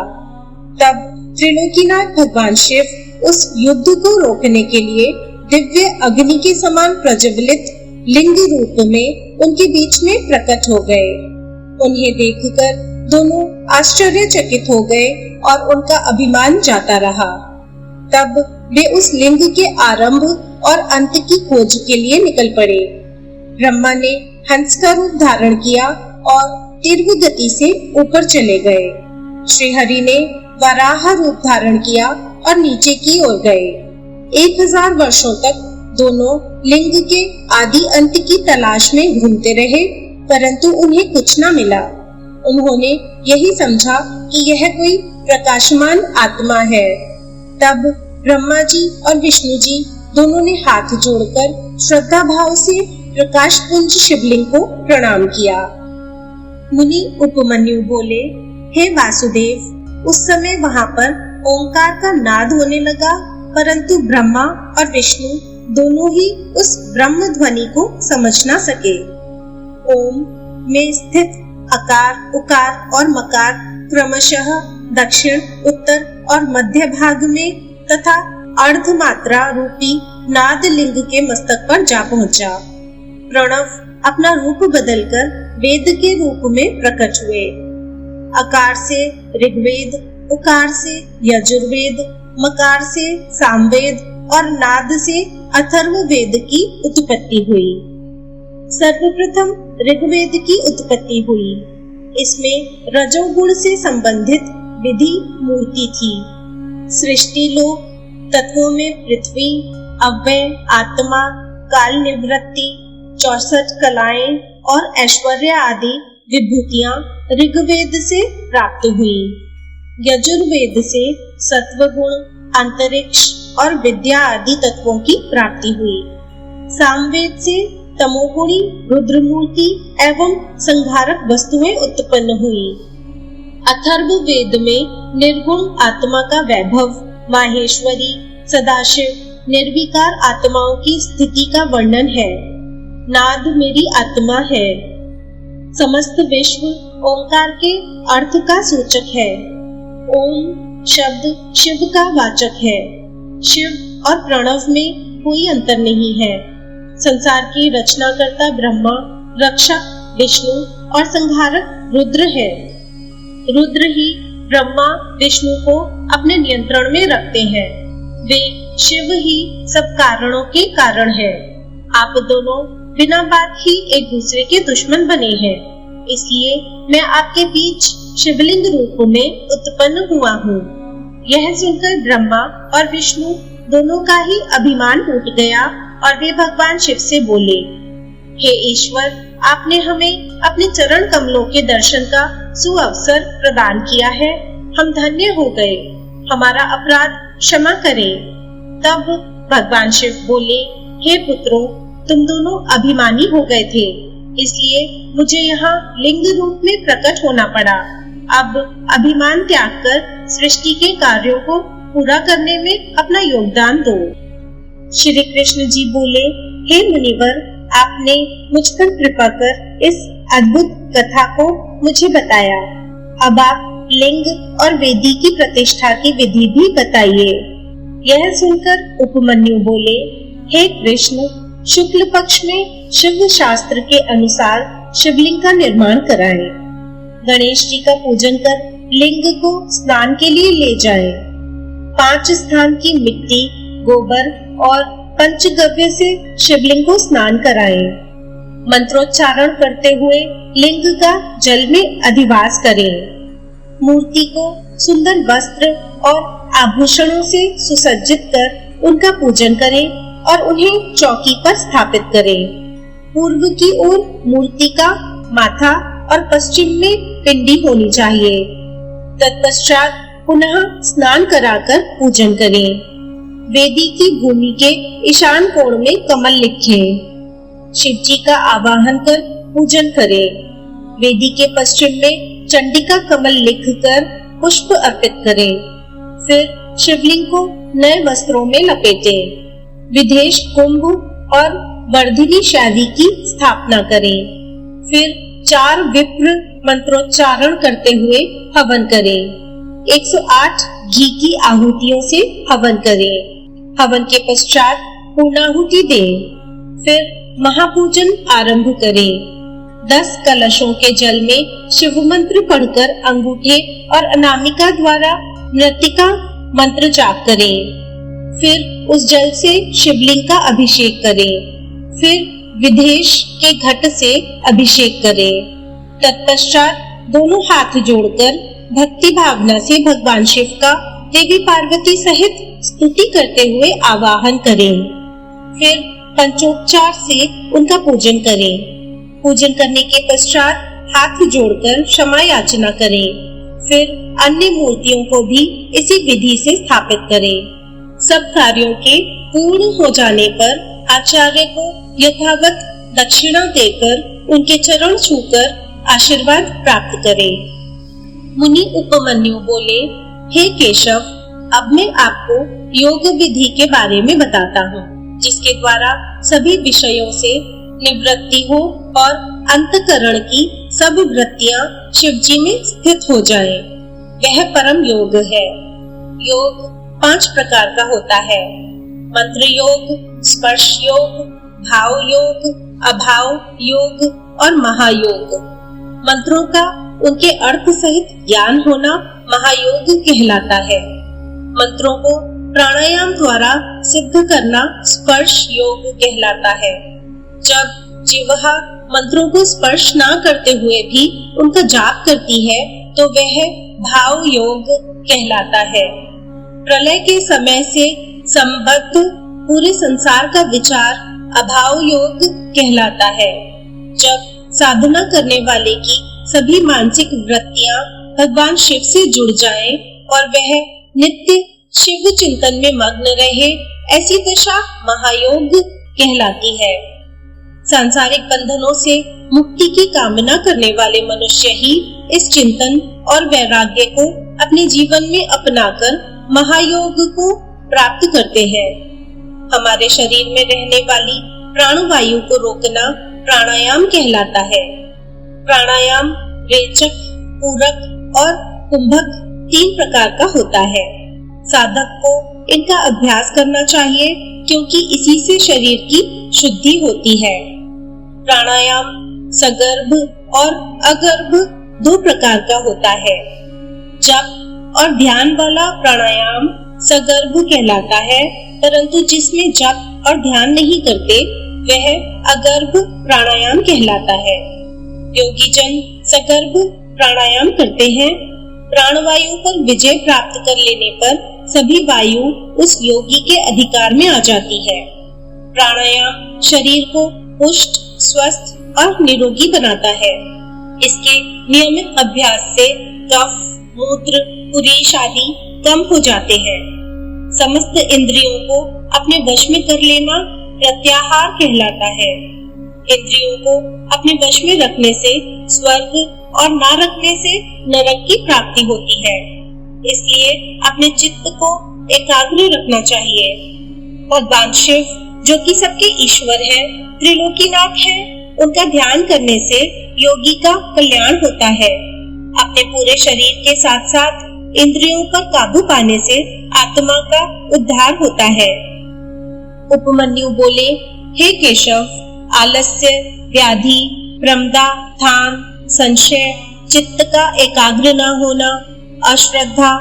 तब त्रिलोकीनाथ भगवान शिव उस युद्ध को रोकने के लिए दिव्य अग्नि के समान प्रज्वलित लिंग रूप में उनके बीच में प्रकट हो गए। उन्हें देखकर दोनों आश्चर्यचकित हो गए और उनका अभिमान जाता रहा। तब वे उस लिंग के आरंभ और अंत की खोज के लिए निकल पड़े। ब्रह्मा ने हंस का रूप धारण किया और तीव्र गति से ऊपर चले गए। श्री हरि ने वराह रूप धारण किया और नीचे की ओर गए। 1000 वर्षों तक दोनों लिंग के आदि अंत की तलाश में घूमते रहे, परंतु उन्हें कुछ न मिला। उन्होंने यही समझा कि यह कोई प्रकाशमान आत्मा है। तब ब्रह्मा जी और विष्णु जी दोनों ने हाथ जोड़कर श्रद्धा भाव से प्रकाश पुंज शिवलिंग को प्रणाम किया। मुनि उपमन्यु बोले, हे वासुदेव, उस समय वहां पर ओंकार का नाद होने लगा, परंतु ब्रह्मा और विष्णु दोनों ही उस ब्रह्म ध्वनि को समझ न सके। ओम में स्थित अकार, उकार और मकार क्रमशः दक्षिण, उत्तर और मध्य भाग में तथा अर्धमात्रा रूपी नाद लिंग के मस्तक पर जा पहुंचा। प्रणव अपना रूप बदलकर वेद के रूप में प्रकट हुए। अकार से ऋग्वेद, उकार से यजुर्वेद, मकार से सामवेद और नाद से अथर्ववेद की उत्पत्ति हुई। सर्वप्रथम ऋग्वेद की उत्पत्ति हुई। इसमें रजोगुण से संबंधित विधि मूर्ति थी। सृष्टि लोक तत्वों में पृथ्वी, अव्यय, आत्मा, काल निवृत्ति, 64 कलाएं और ऐश्वर्य आदि विभूतियां ऋग्वेद से प्राप्त हुई। यजुर्वेद से सत्वगुण, अंतरिक्ष और विद्या आदि तत्वों की प्राप्ति हुई। सामवेद से तमोगुणी रुद्रमूर्ति एवं संहारक वस्तुएं उत्पन्न हुई। अथर्ववेद में निर्गुण आत्मा का वैभव, माहेश्वरी, सदाशिव, निर्विकार आत्माओं की स्थिति का वर्णन है। नाद मेरी आत्मा है। समस्त विश्व ओंकार के अर्थ का सूचक है। ओम शब्द शिव का वाचक है। शिव और प्रणव में कोई अंतर नहीं है। संसार की रचनाकर्ता ब्रह्मा, रक्षक विष्णु और संहारक रुद्र है। रुद्र ही ब्रह्मा विष्णु को अपने नियंत्रण में रखते हैं। वे शिव ही सब कारणों के कारण है। आप दोनों बिना बात ही एक दूसरे के दुश्मन बने हैं, इसलिए मैं आपके बीच शिवलिंग रूप में उत्पन्न हुआ हूँ। यह सुनकर ब्रह्मा और विष्णु दोनों का ही अभिमान टूट गया और वे भगवान शिव से बोले, हे ईश्वर, आपने हमें अपने चरण कमलों के दर्शन का सुअवसर प्रदान किया है। हम धन्य हो गए। हमारा अपराध क्षमा करें। तब भगवान शिव बोले, हे पुत्रों, तुम दोनों अभिमानी हो गए थे, इसलिए मुझे यहाँ लिंग रूप में प्रकट होना पड़ा। अब अभिमान त्याग कर सृष्टि के कार्यों को पूरा करने में अपना योगदान दो। श्री कृष्ण जी बोले, हे मुनिवर, आपने मुझ पर कृपा कर इस अद्भुत कथा को मुझे बताया। अब आप लिंग और वेदी की प्रतिष्ठा की विधि भी बताइए। यह सुनकर उपमन्यु बोले, हे कृष्ण, शुक्ल पक्ष में शिव शास्त्र के अनुसार शिवलिंग का निर्माण कराएं। गणेश जी का पूजन कर लिंग को स्नान के लिए ले जाएं। 5 स्थान की मिट्टी, गोबर और पंचगव्य से शिवलिंग को स्नान कराएं। मंत्रोच्चारण करते हुए लिंग का जल में अधिवास करें। मूर्ति को सुंदर वस्त्र और आभूषणों से सुसज्जित कर उनका पूजन करें और उन्हें चौकी पर स्थापित करें। पूर्व की ओर मूर्ति का माथा और पश्चिम में पिंडी होनी चाहिए। तत्पश्चात पुनः स्नान कराकर पूजन करें। वेदी की भूमि के ईशान कोण में कमल लिखें। शिव जी का आवाहन कर पूजन करें। वेदी के पश्चिम में चंडिका कमल लिखकर पुष्प अर्पित करें। फिर शिवलिंग को नए वस्त्रों में लपेटें। विदेश कुंभ और वर्धिनी शादी की स्थापना करें। फिर 4 विप्र मंत्रोच्चारण करते हुए हवन करें। 108 घी की आहुतियों से हवन करें। हवन के पश्चात पूर्णाहुति दें। फिर महापूजन आरंभ करें। 10 कलशों के जल में शिव मंत्र पढ़कर अंगूठे और अनामिका द्वारा मृत्तिका मंत्र जाप करें। फिर उस जल से शिवलिंग का अभिषेक करें। फिर विदेश के घट से अभिषेक करें। तत्पश्चात दोनों हाथ जोड़कर भक्ति भावना से भगवान शिव का देवी पार्वती सहित स्तुति करते हुए आवाहन करें। फिर पंचोपचार से उनका पूजन करें। पूजन करने के पश्चात हाथ जोड़कर क्षमा याचना करें। फिर अन्य मूर्तियों को भी इसी विधि से स्थापित करें। सब कार्यों के पूर्ण हो जाने पर आचार्य को यथावत दक्षिणा देकर उनके चरण छूकर आशीर्वाद प्राप्त करें। मुनि उपमन्यु बोले, हे केशव, अब मैं आपको योग विधि के बारे में बताता हूँ, जिसके द्वारा सभी विषयों से निवृत्ति हो और अंतकरण की सब वृत्तियां शिवजी में स्थित हो जाएं। वह परम योग है। योग 5 प्रकार का होता है: मंत्र योग, स्पर्श योग, भाव योग, अभाव योग और महायोग। मंत्रों का उनके अर्थ सहित ज्ञान होना महायोग कहलाता है। मंत्रों को प्राणायाम द्वारा सिद्ध करना स्पर्श योग कहलाता है। जब जिह्वा मंत्रों को स्पर्श ना करते हुए भी उनका जाप करती है तो वह भाव योग कहलाता है। प्रलय के समय से संबद्ध पूरे संसार का विचार अभाव योग कहलाता है। जब साधना करने वाले की सभी मानसिक वृत्तियां भगवान शिव से जुड़ जाएं और वह नित्य शिव चिंतन में मग्न रहे, ऐसी दशा महायोग कहलाती है। सांसारिक बंधनों से मुक्ति की कामना करने वाले मनुष्य ही इस चिंतन और वैराग्य को अपने जीवन में अपनाकर महायोग को प्राप्त करते हैं। हमारे शरीर में रहने वाली प्राणवायु को रोकना प्राणायाम कहलाता है। प्राणायाम रेचक, पूरक और कुंभक 3 प्रकार का होता है। साधक को इनका अभ्यास करना चाहिए क्योंकि इसी से शरीर की शुद्धि होती है। प्राणायाम सगर्भ और अगर्भ 2 प्रकार का होता है। जप और ध्यान वाला प्राणायाम सगर्भ कहलाता है, परंतु जिसमें जप और ध्यान नहीं करते वह अगर्भ प्राणायाम कहलाता है। योगी जन सगर्भ प्राणायाम करते हैं। प्राणवायु पर विजय प्राप्त कर लेने पर सभी वायु उस योगी के अधिकार में आ जाती है। प्राणायाम शरीर को पुष्ट, स्वस्थ और निरोगी बनाता है। इसके नियमित अभ्यास से कफ, मूत्र, पुरीश आदि कम हो जाते हैं। समस्त इंद्रियों को अपने वश में कर लेना प्रत्याहार कहलाता है। इंद्रियों को अपने वश में रखने से स्वर्ग और ना रखने से नरक की प्राप्ति होती है। इसलिए अपने चित्त को एकाग्र रखना चाहिए। भगवान शिव जो कि सबके ईश्वर है, त्रिलोकीनाथ है, उनका ध्यान करने से योगी का कल्याण होता है। अपने पूरे शरीर के साथ साथ इंद्रियों पर काबू पाने से आत्मा का उद्धार होता है। उपमन्यु बोले, हे केशव, आलस्य, व्याधि, प्रमदा, थान, संशय, चित्त का एकाग्र न होना, अश्रद्धा,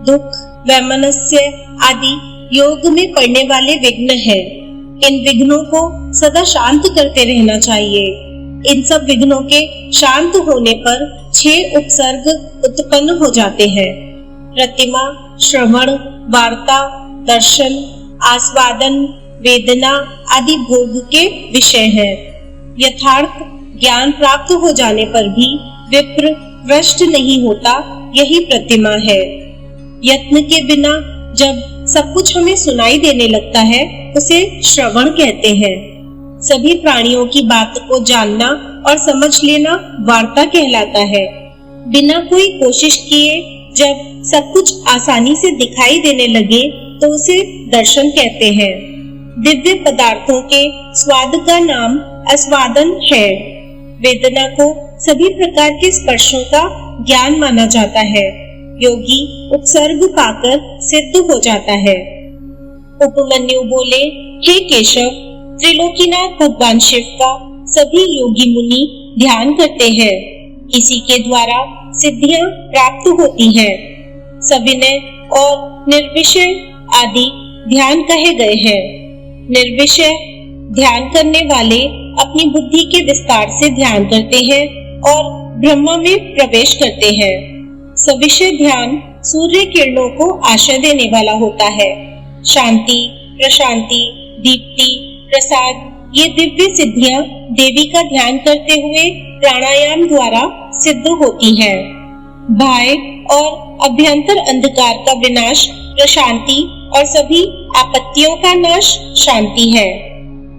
दुख, वैमनस्य आदि योग में पड़ने वाले विघ्न हैं। इन विघ्नों को सदा शांत करते रहना चाहिए। इन सब विघ्नों के शांत होने पर 6 उपसर्ग उत्पन्न हो जाते हैं। प्रतिमा, श्रवण, वार्ता, दर्शन, आस्वादन, वेदना आदि भोग के विषय हैं। यथार्थ ज्ञान प्राप्त हो जाने पर भी विप्र भ्रष्ट नहीं होता, यही प्रतिमा है। यत्न के बिना जब सब कुछ हमें सुनाई देने लगता है उसे श्रवण कहते हैं। सभी प्राणियों की बात को जानना और समझ लेना वार्ता कहलाता है। बिना कोई कोशिश किए जब सब कुछ आसानी से दिखाई देने लगे तो उसे दर्शन कहते हैं। दिव्य पदार्थों के स्वाद का नाम आस्वादन है। वेदना को सभी प्रकार के स्पर्शों का ज्ञान माना जाता है। योगी उपसर्ग पाकर सिद्ध हो जाता है। उपमन्यु बोले, हे केशव, त्रिलोकीनाथ भगवान शिव का सभी योगी मुनि ध्यान करते हैं। इसी के द्वारा सिद्धियां प्राप्त होती हैं। सविनय और निर्विषय आदि ध्यान कहे गए हैं। निर्विषय ध्यान करने वाले अपनी बुद्धि के विस्तार से ध्यान करते हैं और ब्रह्म में प्रवेश करते हैं। सविषय ध्यान सूर्य किरणों को आशा देने वाला होता है। शांति, प्रशांति, दीप्ति, प्रसाद, ये दिव्य सिद्धियां देवी का ध्यान करते हुए प्राणायाम द्वारा सिद्ध होती हैं। बाह्य और अभ्यंतर अंधकार का विनाश प्रशांति और सभी आपत्तियों का नाश शांति है।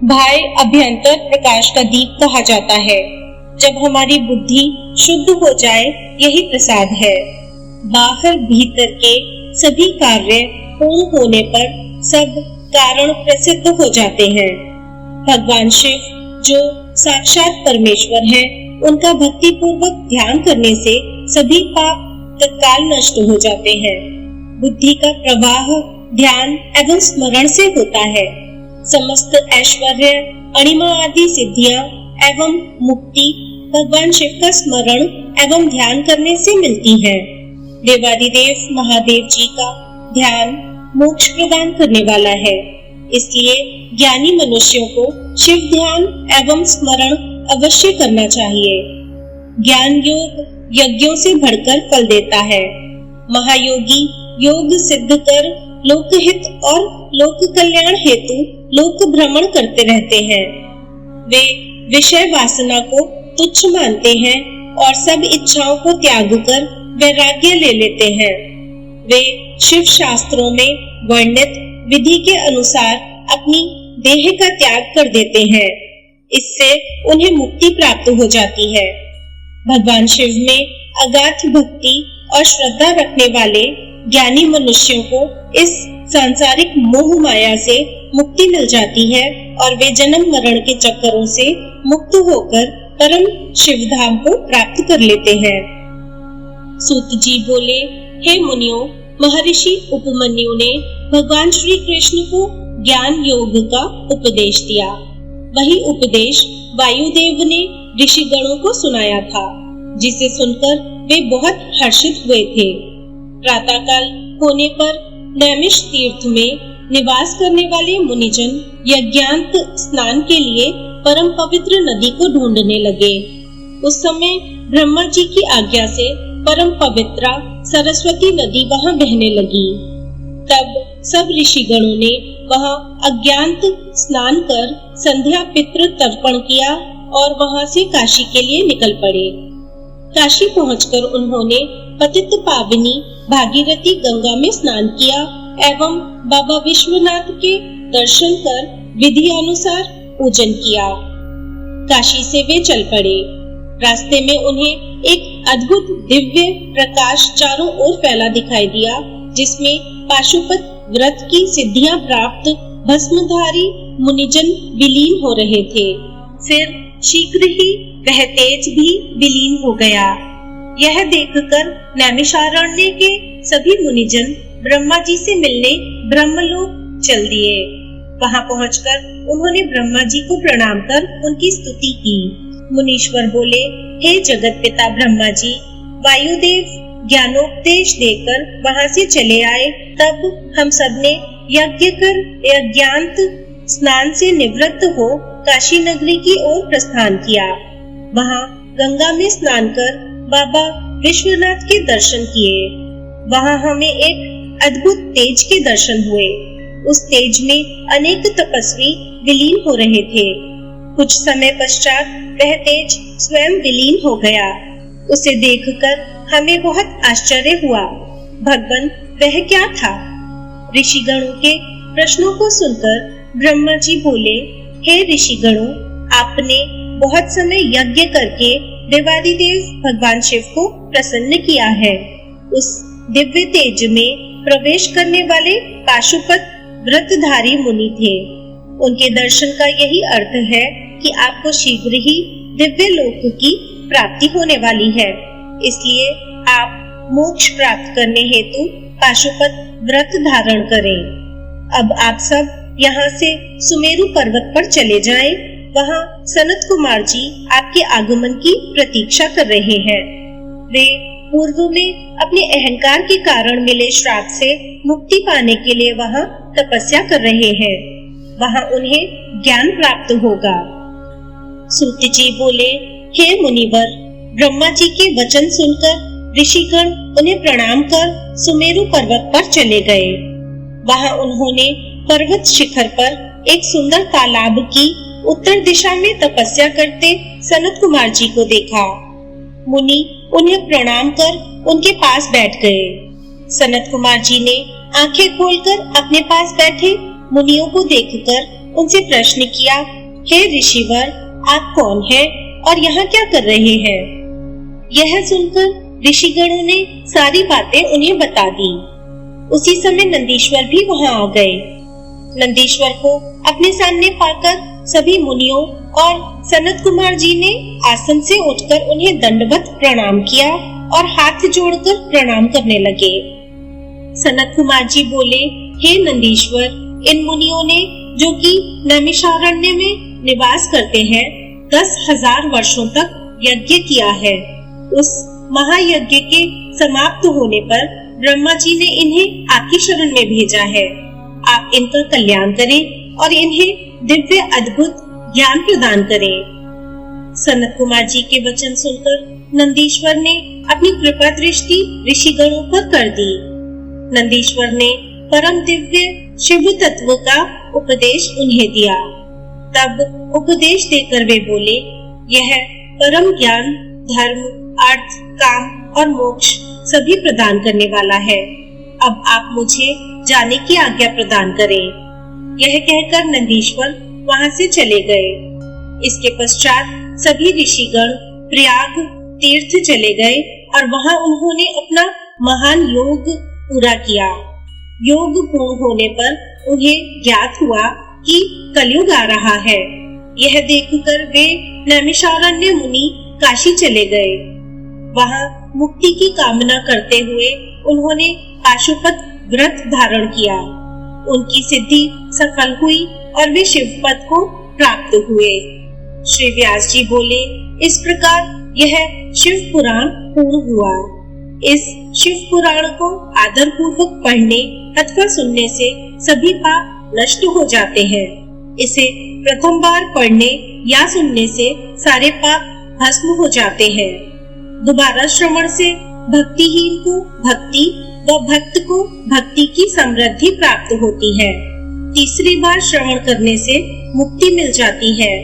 बाह्य अभ्यंतर प्रकाश का दीप कहा जाता है। जब हमारी बुद्धि शुद्ध हो जाए, यही प्रसाद है। बाहर भीतर के सभी कार्य पूर्ण होने पर सब कारण प्रसिद्ध हो जाते हैं। भगवान शिव जो साक्षात परमेश्वर हैं, उनका भक्ति पूर्वक ध्यान करने से सभी पाप तत्काल नष्ट हो जाते हैं। बुद्धि का प्रवाह ध्यान एवं स्मरण से होता है। समस्त ऐश्वर्य, अणिमा आदि सिद्धियां एवं मुक्ति भगवान शिव का स्मरण एवं ध्यान करने से मिलती हैं। देवादिदेव महादेव जी का ध्यान मोक्ष प्रदान करने वाला है। इसलिए ज्ञानी मनुष्यों को शिव ध्यान एवं स्मरण अवश्य करना चाहिए। ज्ञान योग यज्ञों से बढ़कर फल देता है। महायोगी योग सिद्ध कर लोकहित और लोक कल्याण हेतु लोक भ्रमण करते रहते हैं। वे विषय वासना को तुच्छ मानते हैं और सब इच्छाओं को त्याग कर वैराग्य ले लेते हैं। वे शिव शास्त्रों में वर्णित विधि के अनुसार अपनी देह का त्याग कर देते हैं। इससे उन्हें मुक्ति प्राप्त हो जाती है। भगवान शिव में अगाध भक्ति और श्रद्धा रखने वाले ज्ञानी मनुष्यों को इस सांसारिक मोह माया से मुक्ति मिल जाती है और वे जन्म मरण के चक्करों से मुक्त होकर परम शिव धाम को प्राप्त कर लेते हैं। सूत जी बोले, हे मुनियों, महर्षि उपमन्यु ने भगवान श्री कृष्ण को ज्ञान योग का उपदेश दिया। वही उपदेश वायुदेव ने ऋषिगणों को सुनाया था, जिसे सुनकर वे बहुत हर्षित हुए थे। प्रातःकाल होने पर नैमिष तीर्थ में निवास करने वाले मुनिजन यज्ञांत स्नान के लिए परम पवित्र नदी को ढूंढने लगे। उस समय ब्रह्मा जी की आज्ञा से परम पवित्रा सरस्वती नदी वहां बहने लगी। तब सब ऋषिगणों ने वहां अज्ञांत स्नान कर संध्या पितृ तर्पण किया और वहां से काशी के लिए निकल पड़े। काशी पहुंचकर उन्होंने पतित पावनी भागीरथी गंगा में स्नान किया एवं बाबा विश्वनाथ के दर्शन कर विधि अनुसार पूजन किया। काशी से वे चल पड़े। रास्ते में उन्हें एक अद्भुत दिव्य प्रकाश चारों ओर फैला दिखाई दिया, जिसमें पाशुपत व्रत की सिद्धियां प्राप्त भस्मधारी मुनिजन विलीन हो रहे थे। फिर शीघ्र ही वह तेज भी विलीन हो गया। यह देखकर नैमिषारण्य के सभी मुनिजन ब्रह्मा जी से मिलने ब्रह्मलोक चल दिए। वहां पहुंचकर उन्होंने ब्रह्मा जी को प्रणाम कर उनकी स्तुति की। मुनीश्वर बोले, हे जगत पिता ब्रह्मा जी, वायुदेव ज्ञानोपदेश देकर वहां से चले आए। तब हम सबने यज्ञ कर यज्ञांत स्नान से निवृत्त हो काशी नगरी की ओर प्रस्थान किया। वहां गंगा में स्नान कर बाबा विश्वनाथ के दर्शन किए। वहां हमें एक अद्भुत तेज के दर्शन हुए। उस तेज में अनेक तपस्वी विलीन हो रहे थे। कुछ समय पश्चात वह तेज स्वयं विलीन हो गया। उसे देखकर हमें बहुत आश्चर्य हुआ। भगवान, वह क्या था? ऋषिगणों के प्रश्नों को सुनकर ब्रह्मा जी बोले, हे ऋषिगणों, आपने बहुत समय यज्ञ करके देवादिदेव भगवान शिव को प्रसन्न किया है। उस दिव्य तेज में प्रवेश करने वाले पाशुपत व्रतधारी मुनि थे। उनके दर्शन का यही अर्थ है कि आपको शीघ्र ही दिव्य लोक की प्राप्ति होने वाली है। इसलिए आप मोक्ष प्राप्त करने हेतु पाशुपत व्रत धारण करें। अब आप सब यहाँ से सुमेरु पर्वत पर चले जाएं। वहाँ सनत कुमार जी आपके आगमन की प्रतीक्षा कर रहे हैं। वे पूर्व में अपने अहंकार के कारण मिले श्राप से मुक्ति पाने के लिए वहाँ तपस्या कर रहे हैं, वहाँ उन्हें ज्ञान प्राप्त होगा। सूत जी बोले, हे मुनिवर, ब्रह्मा जी के वचन सुनकर ऋषिगण उन्हें प्रणाम कर सुमेरु पर्वत पर चले गए। वहाँ उन्होंने पर्वत शिखर पर एक सुंदर तालाब की उत्तर दिशा में तपस्या करते सनत कुमार जी को देखा। मुनि उन्हें प्रणाम कर उनके पास बैठ गए। सनत कुमार जी ने आंखें खोलकर अपने पास बैठे मुनियों को देखकर उनसे प्रश्न किया, हे ऋषिवर, आप कौन हैं और यहाँ क्या कर रहे हैं? यह सुनकर ऋषिगणों ने सारी बातें उन्हें बता दी। उसी समय नंदीश्वर भी वहाँ आ गए। नंदीश्वर को अपने सामने पाकर सभी मुनियों और सनत कुमार जी ने आसन से उठकर उन्हें दंडवत प्रणाम किया और हाथ जोड़कर प्रणाम करने लगे। सनत कुमार जी बोले, हे नंदीश्वर, इन मुनियों ने, जो कि नैमिषारण्य में निवास करते हैं, 10,000 वर्षों तक यज्ञ किया है। उस महायज्ञ के समाप्त होने पर ब्रह्मा जी ने इन्हें आपकी शरण में भेजा है। आप इनका कल्याण करें और इन्हें दिव्य अद्भुत ज्ञान प्रदान करें। सनत कुमार जी के वचन सुनकर नंदीश्वर ने अपनी कृपा दृष्टि ऋषिगणों पर कर दी। नंदीश्वर ने परम दिव्य शिव तत्व का उपदेश उन्हें दिया। तब उपदेश देकर वे बोले, यह परम ज्ञान धर्म, अर्थ, काम और मोक्ष सभी प्रदान करने वाला है। अब आप मुझे जाने की आज्ञा प्रदान करें। यह कहकर नंदीश्वर वहां से चले गए। इसके पश्चात सभी ऋषिगण प्रयाग तीर्थ चले गए और वहां उन्होंने अपना महान योग पूरा किया। योग पूर्ण होने पर उन्हें ज्ञात हुआ कि कलयुग आ रहा है। यह देखकर वे नैमिषारण्य मुनि काशी चले गए। वहां मुक्ति की कामना करते हुए उन्होंने पाशुपत व्रत धारण किया। उनकी सिद्धि सफल हुई और वे शिव पद को प्राप्त हुए। श्री व्यास जी बोले, इस प्रकार यह शिव पुराण पूर्ण हुआ। इस शिव पुराण को आदर पूर्वक पढ़ने अथवा सुनने से सभी पाप नष्ट हो जाते हैं। इसे प्रथम बार पढ़ने या सुनने से सारे पाप भस्म हो जाते हैं। दोबारा श्रवण से भक्तिहीन को भक्ति व भक्त को भक्ति की समृद्धि प्राप्त होती है। तीसरी बार श्रवण करने से मुक्ति मिल जाती है।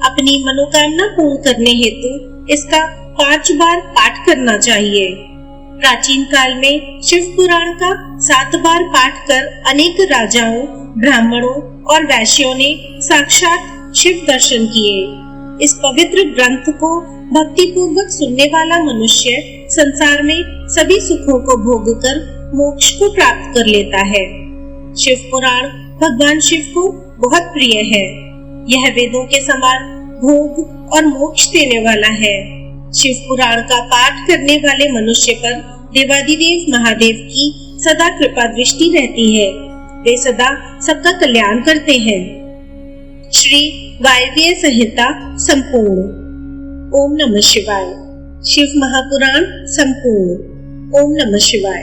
अपनी मनोकामना पूर्ण करने हेतु इसका 5 बार पाठ करना चाहिए। प्राचीन काल में शिव पुराण का 7 बार पाठ कर अनेक राजाओं, ब्राह्मणों और वैश्यों ने साक्षात शिव दर्शन किए। इस पवित्र ग्रंथ को भक्ति पूर्वक सुनने वाला मनुष्य संसार में सभी सुखों को भोग कर मोक्ष को प्राप्त कर लेता है। शिव पुराण भगवान शिव को बहुत प्रिय है। यह वेदों के समान भोग और मोक्ष देने वाला है। शिव पुराण का पाठ करने वाले मनुष्य पर देवादिदेव महादेव की सदा कृपा दृष्टि रहती है। वे सदा सबका कल्याण करते हैं। श्री वायव्य संहिता संपूर्ण। ओम नमः शिवाय। शिव महापुराण संपूर्ण। ओम नमः शिवाय।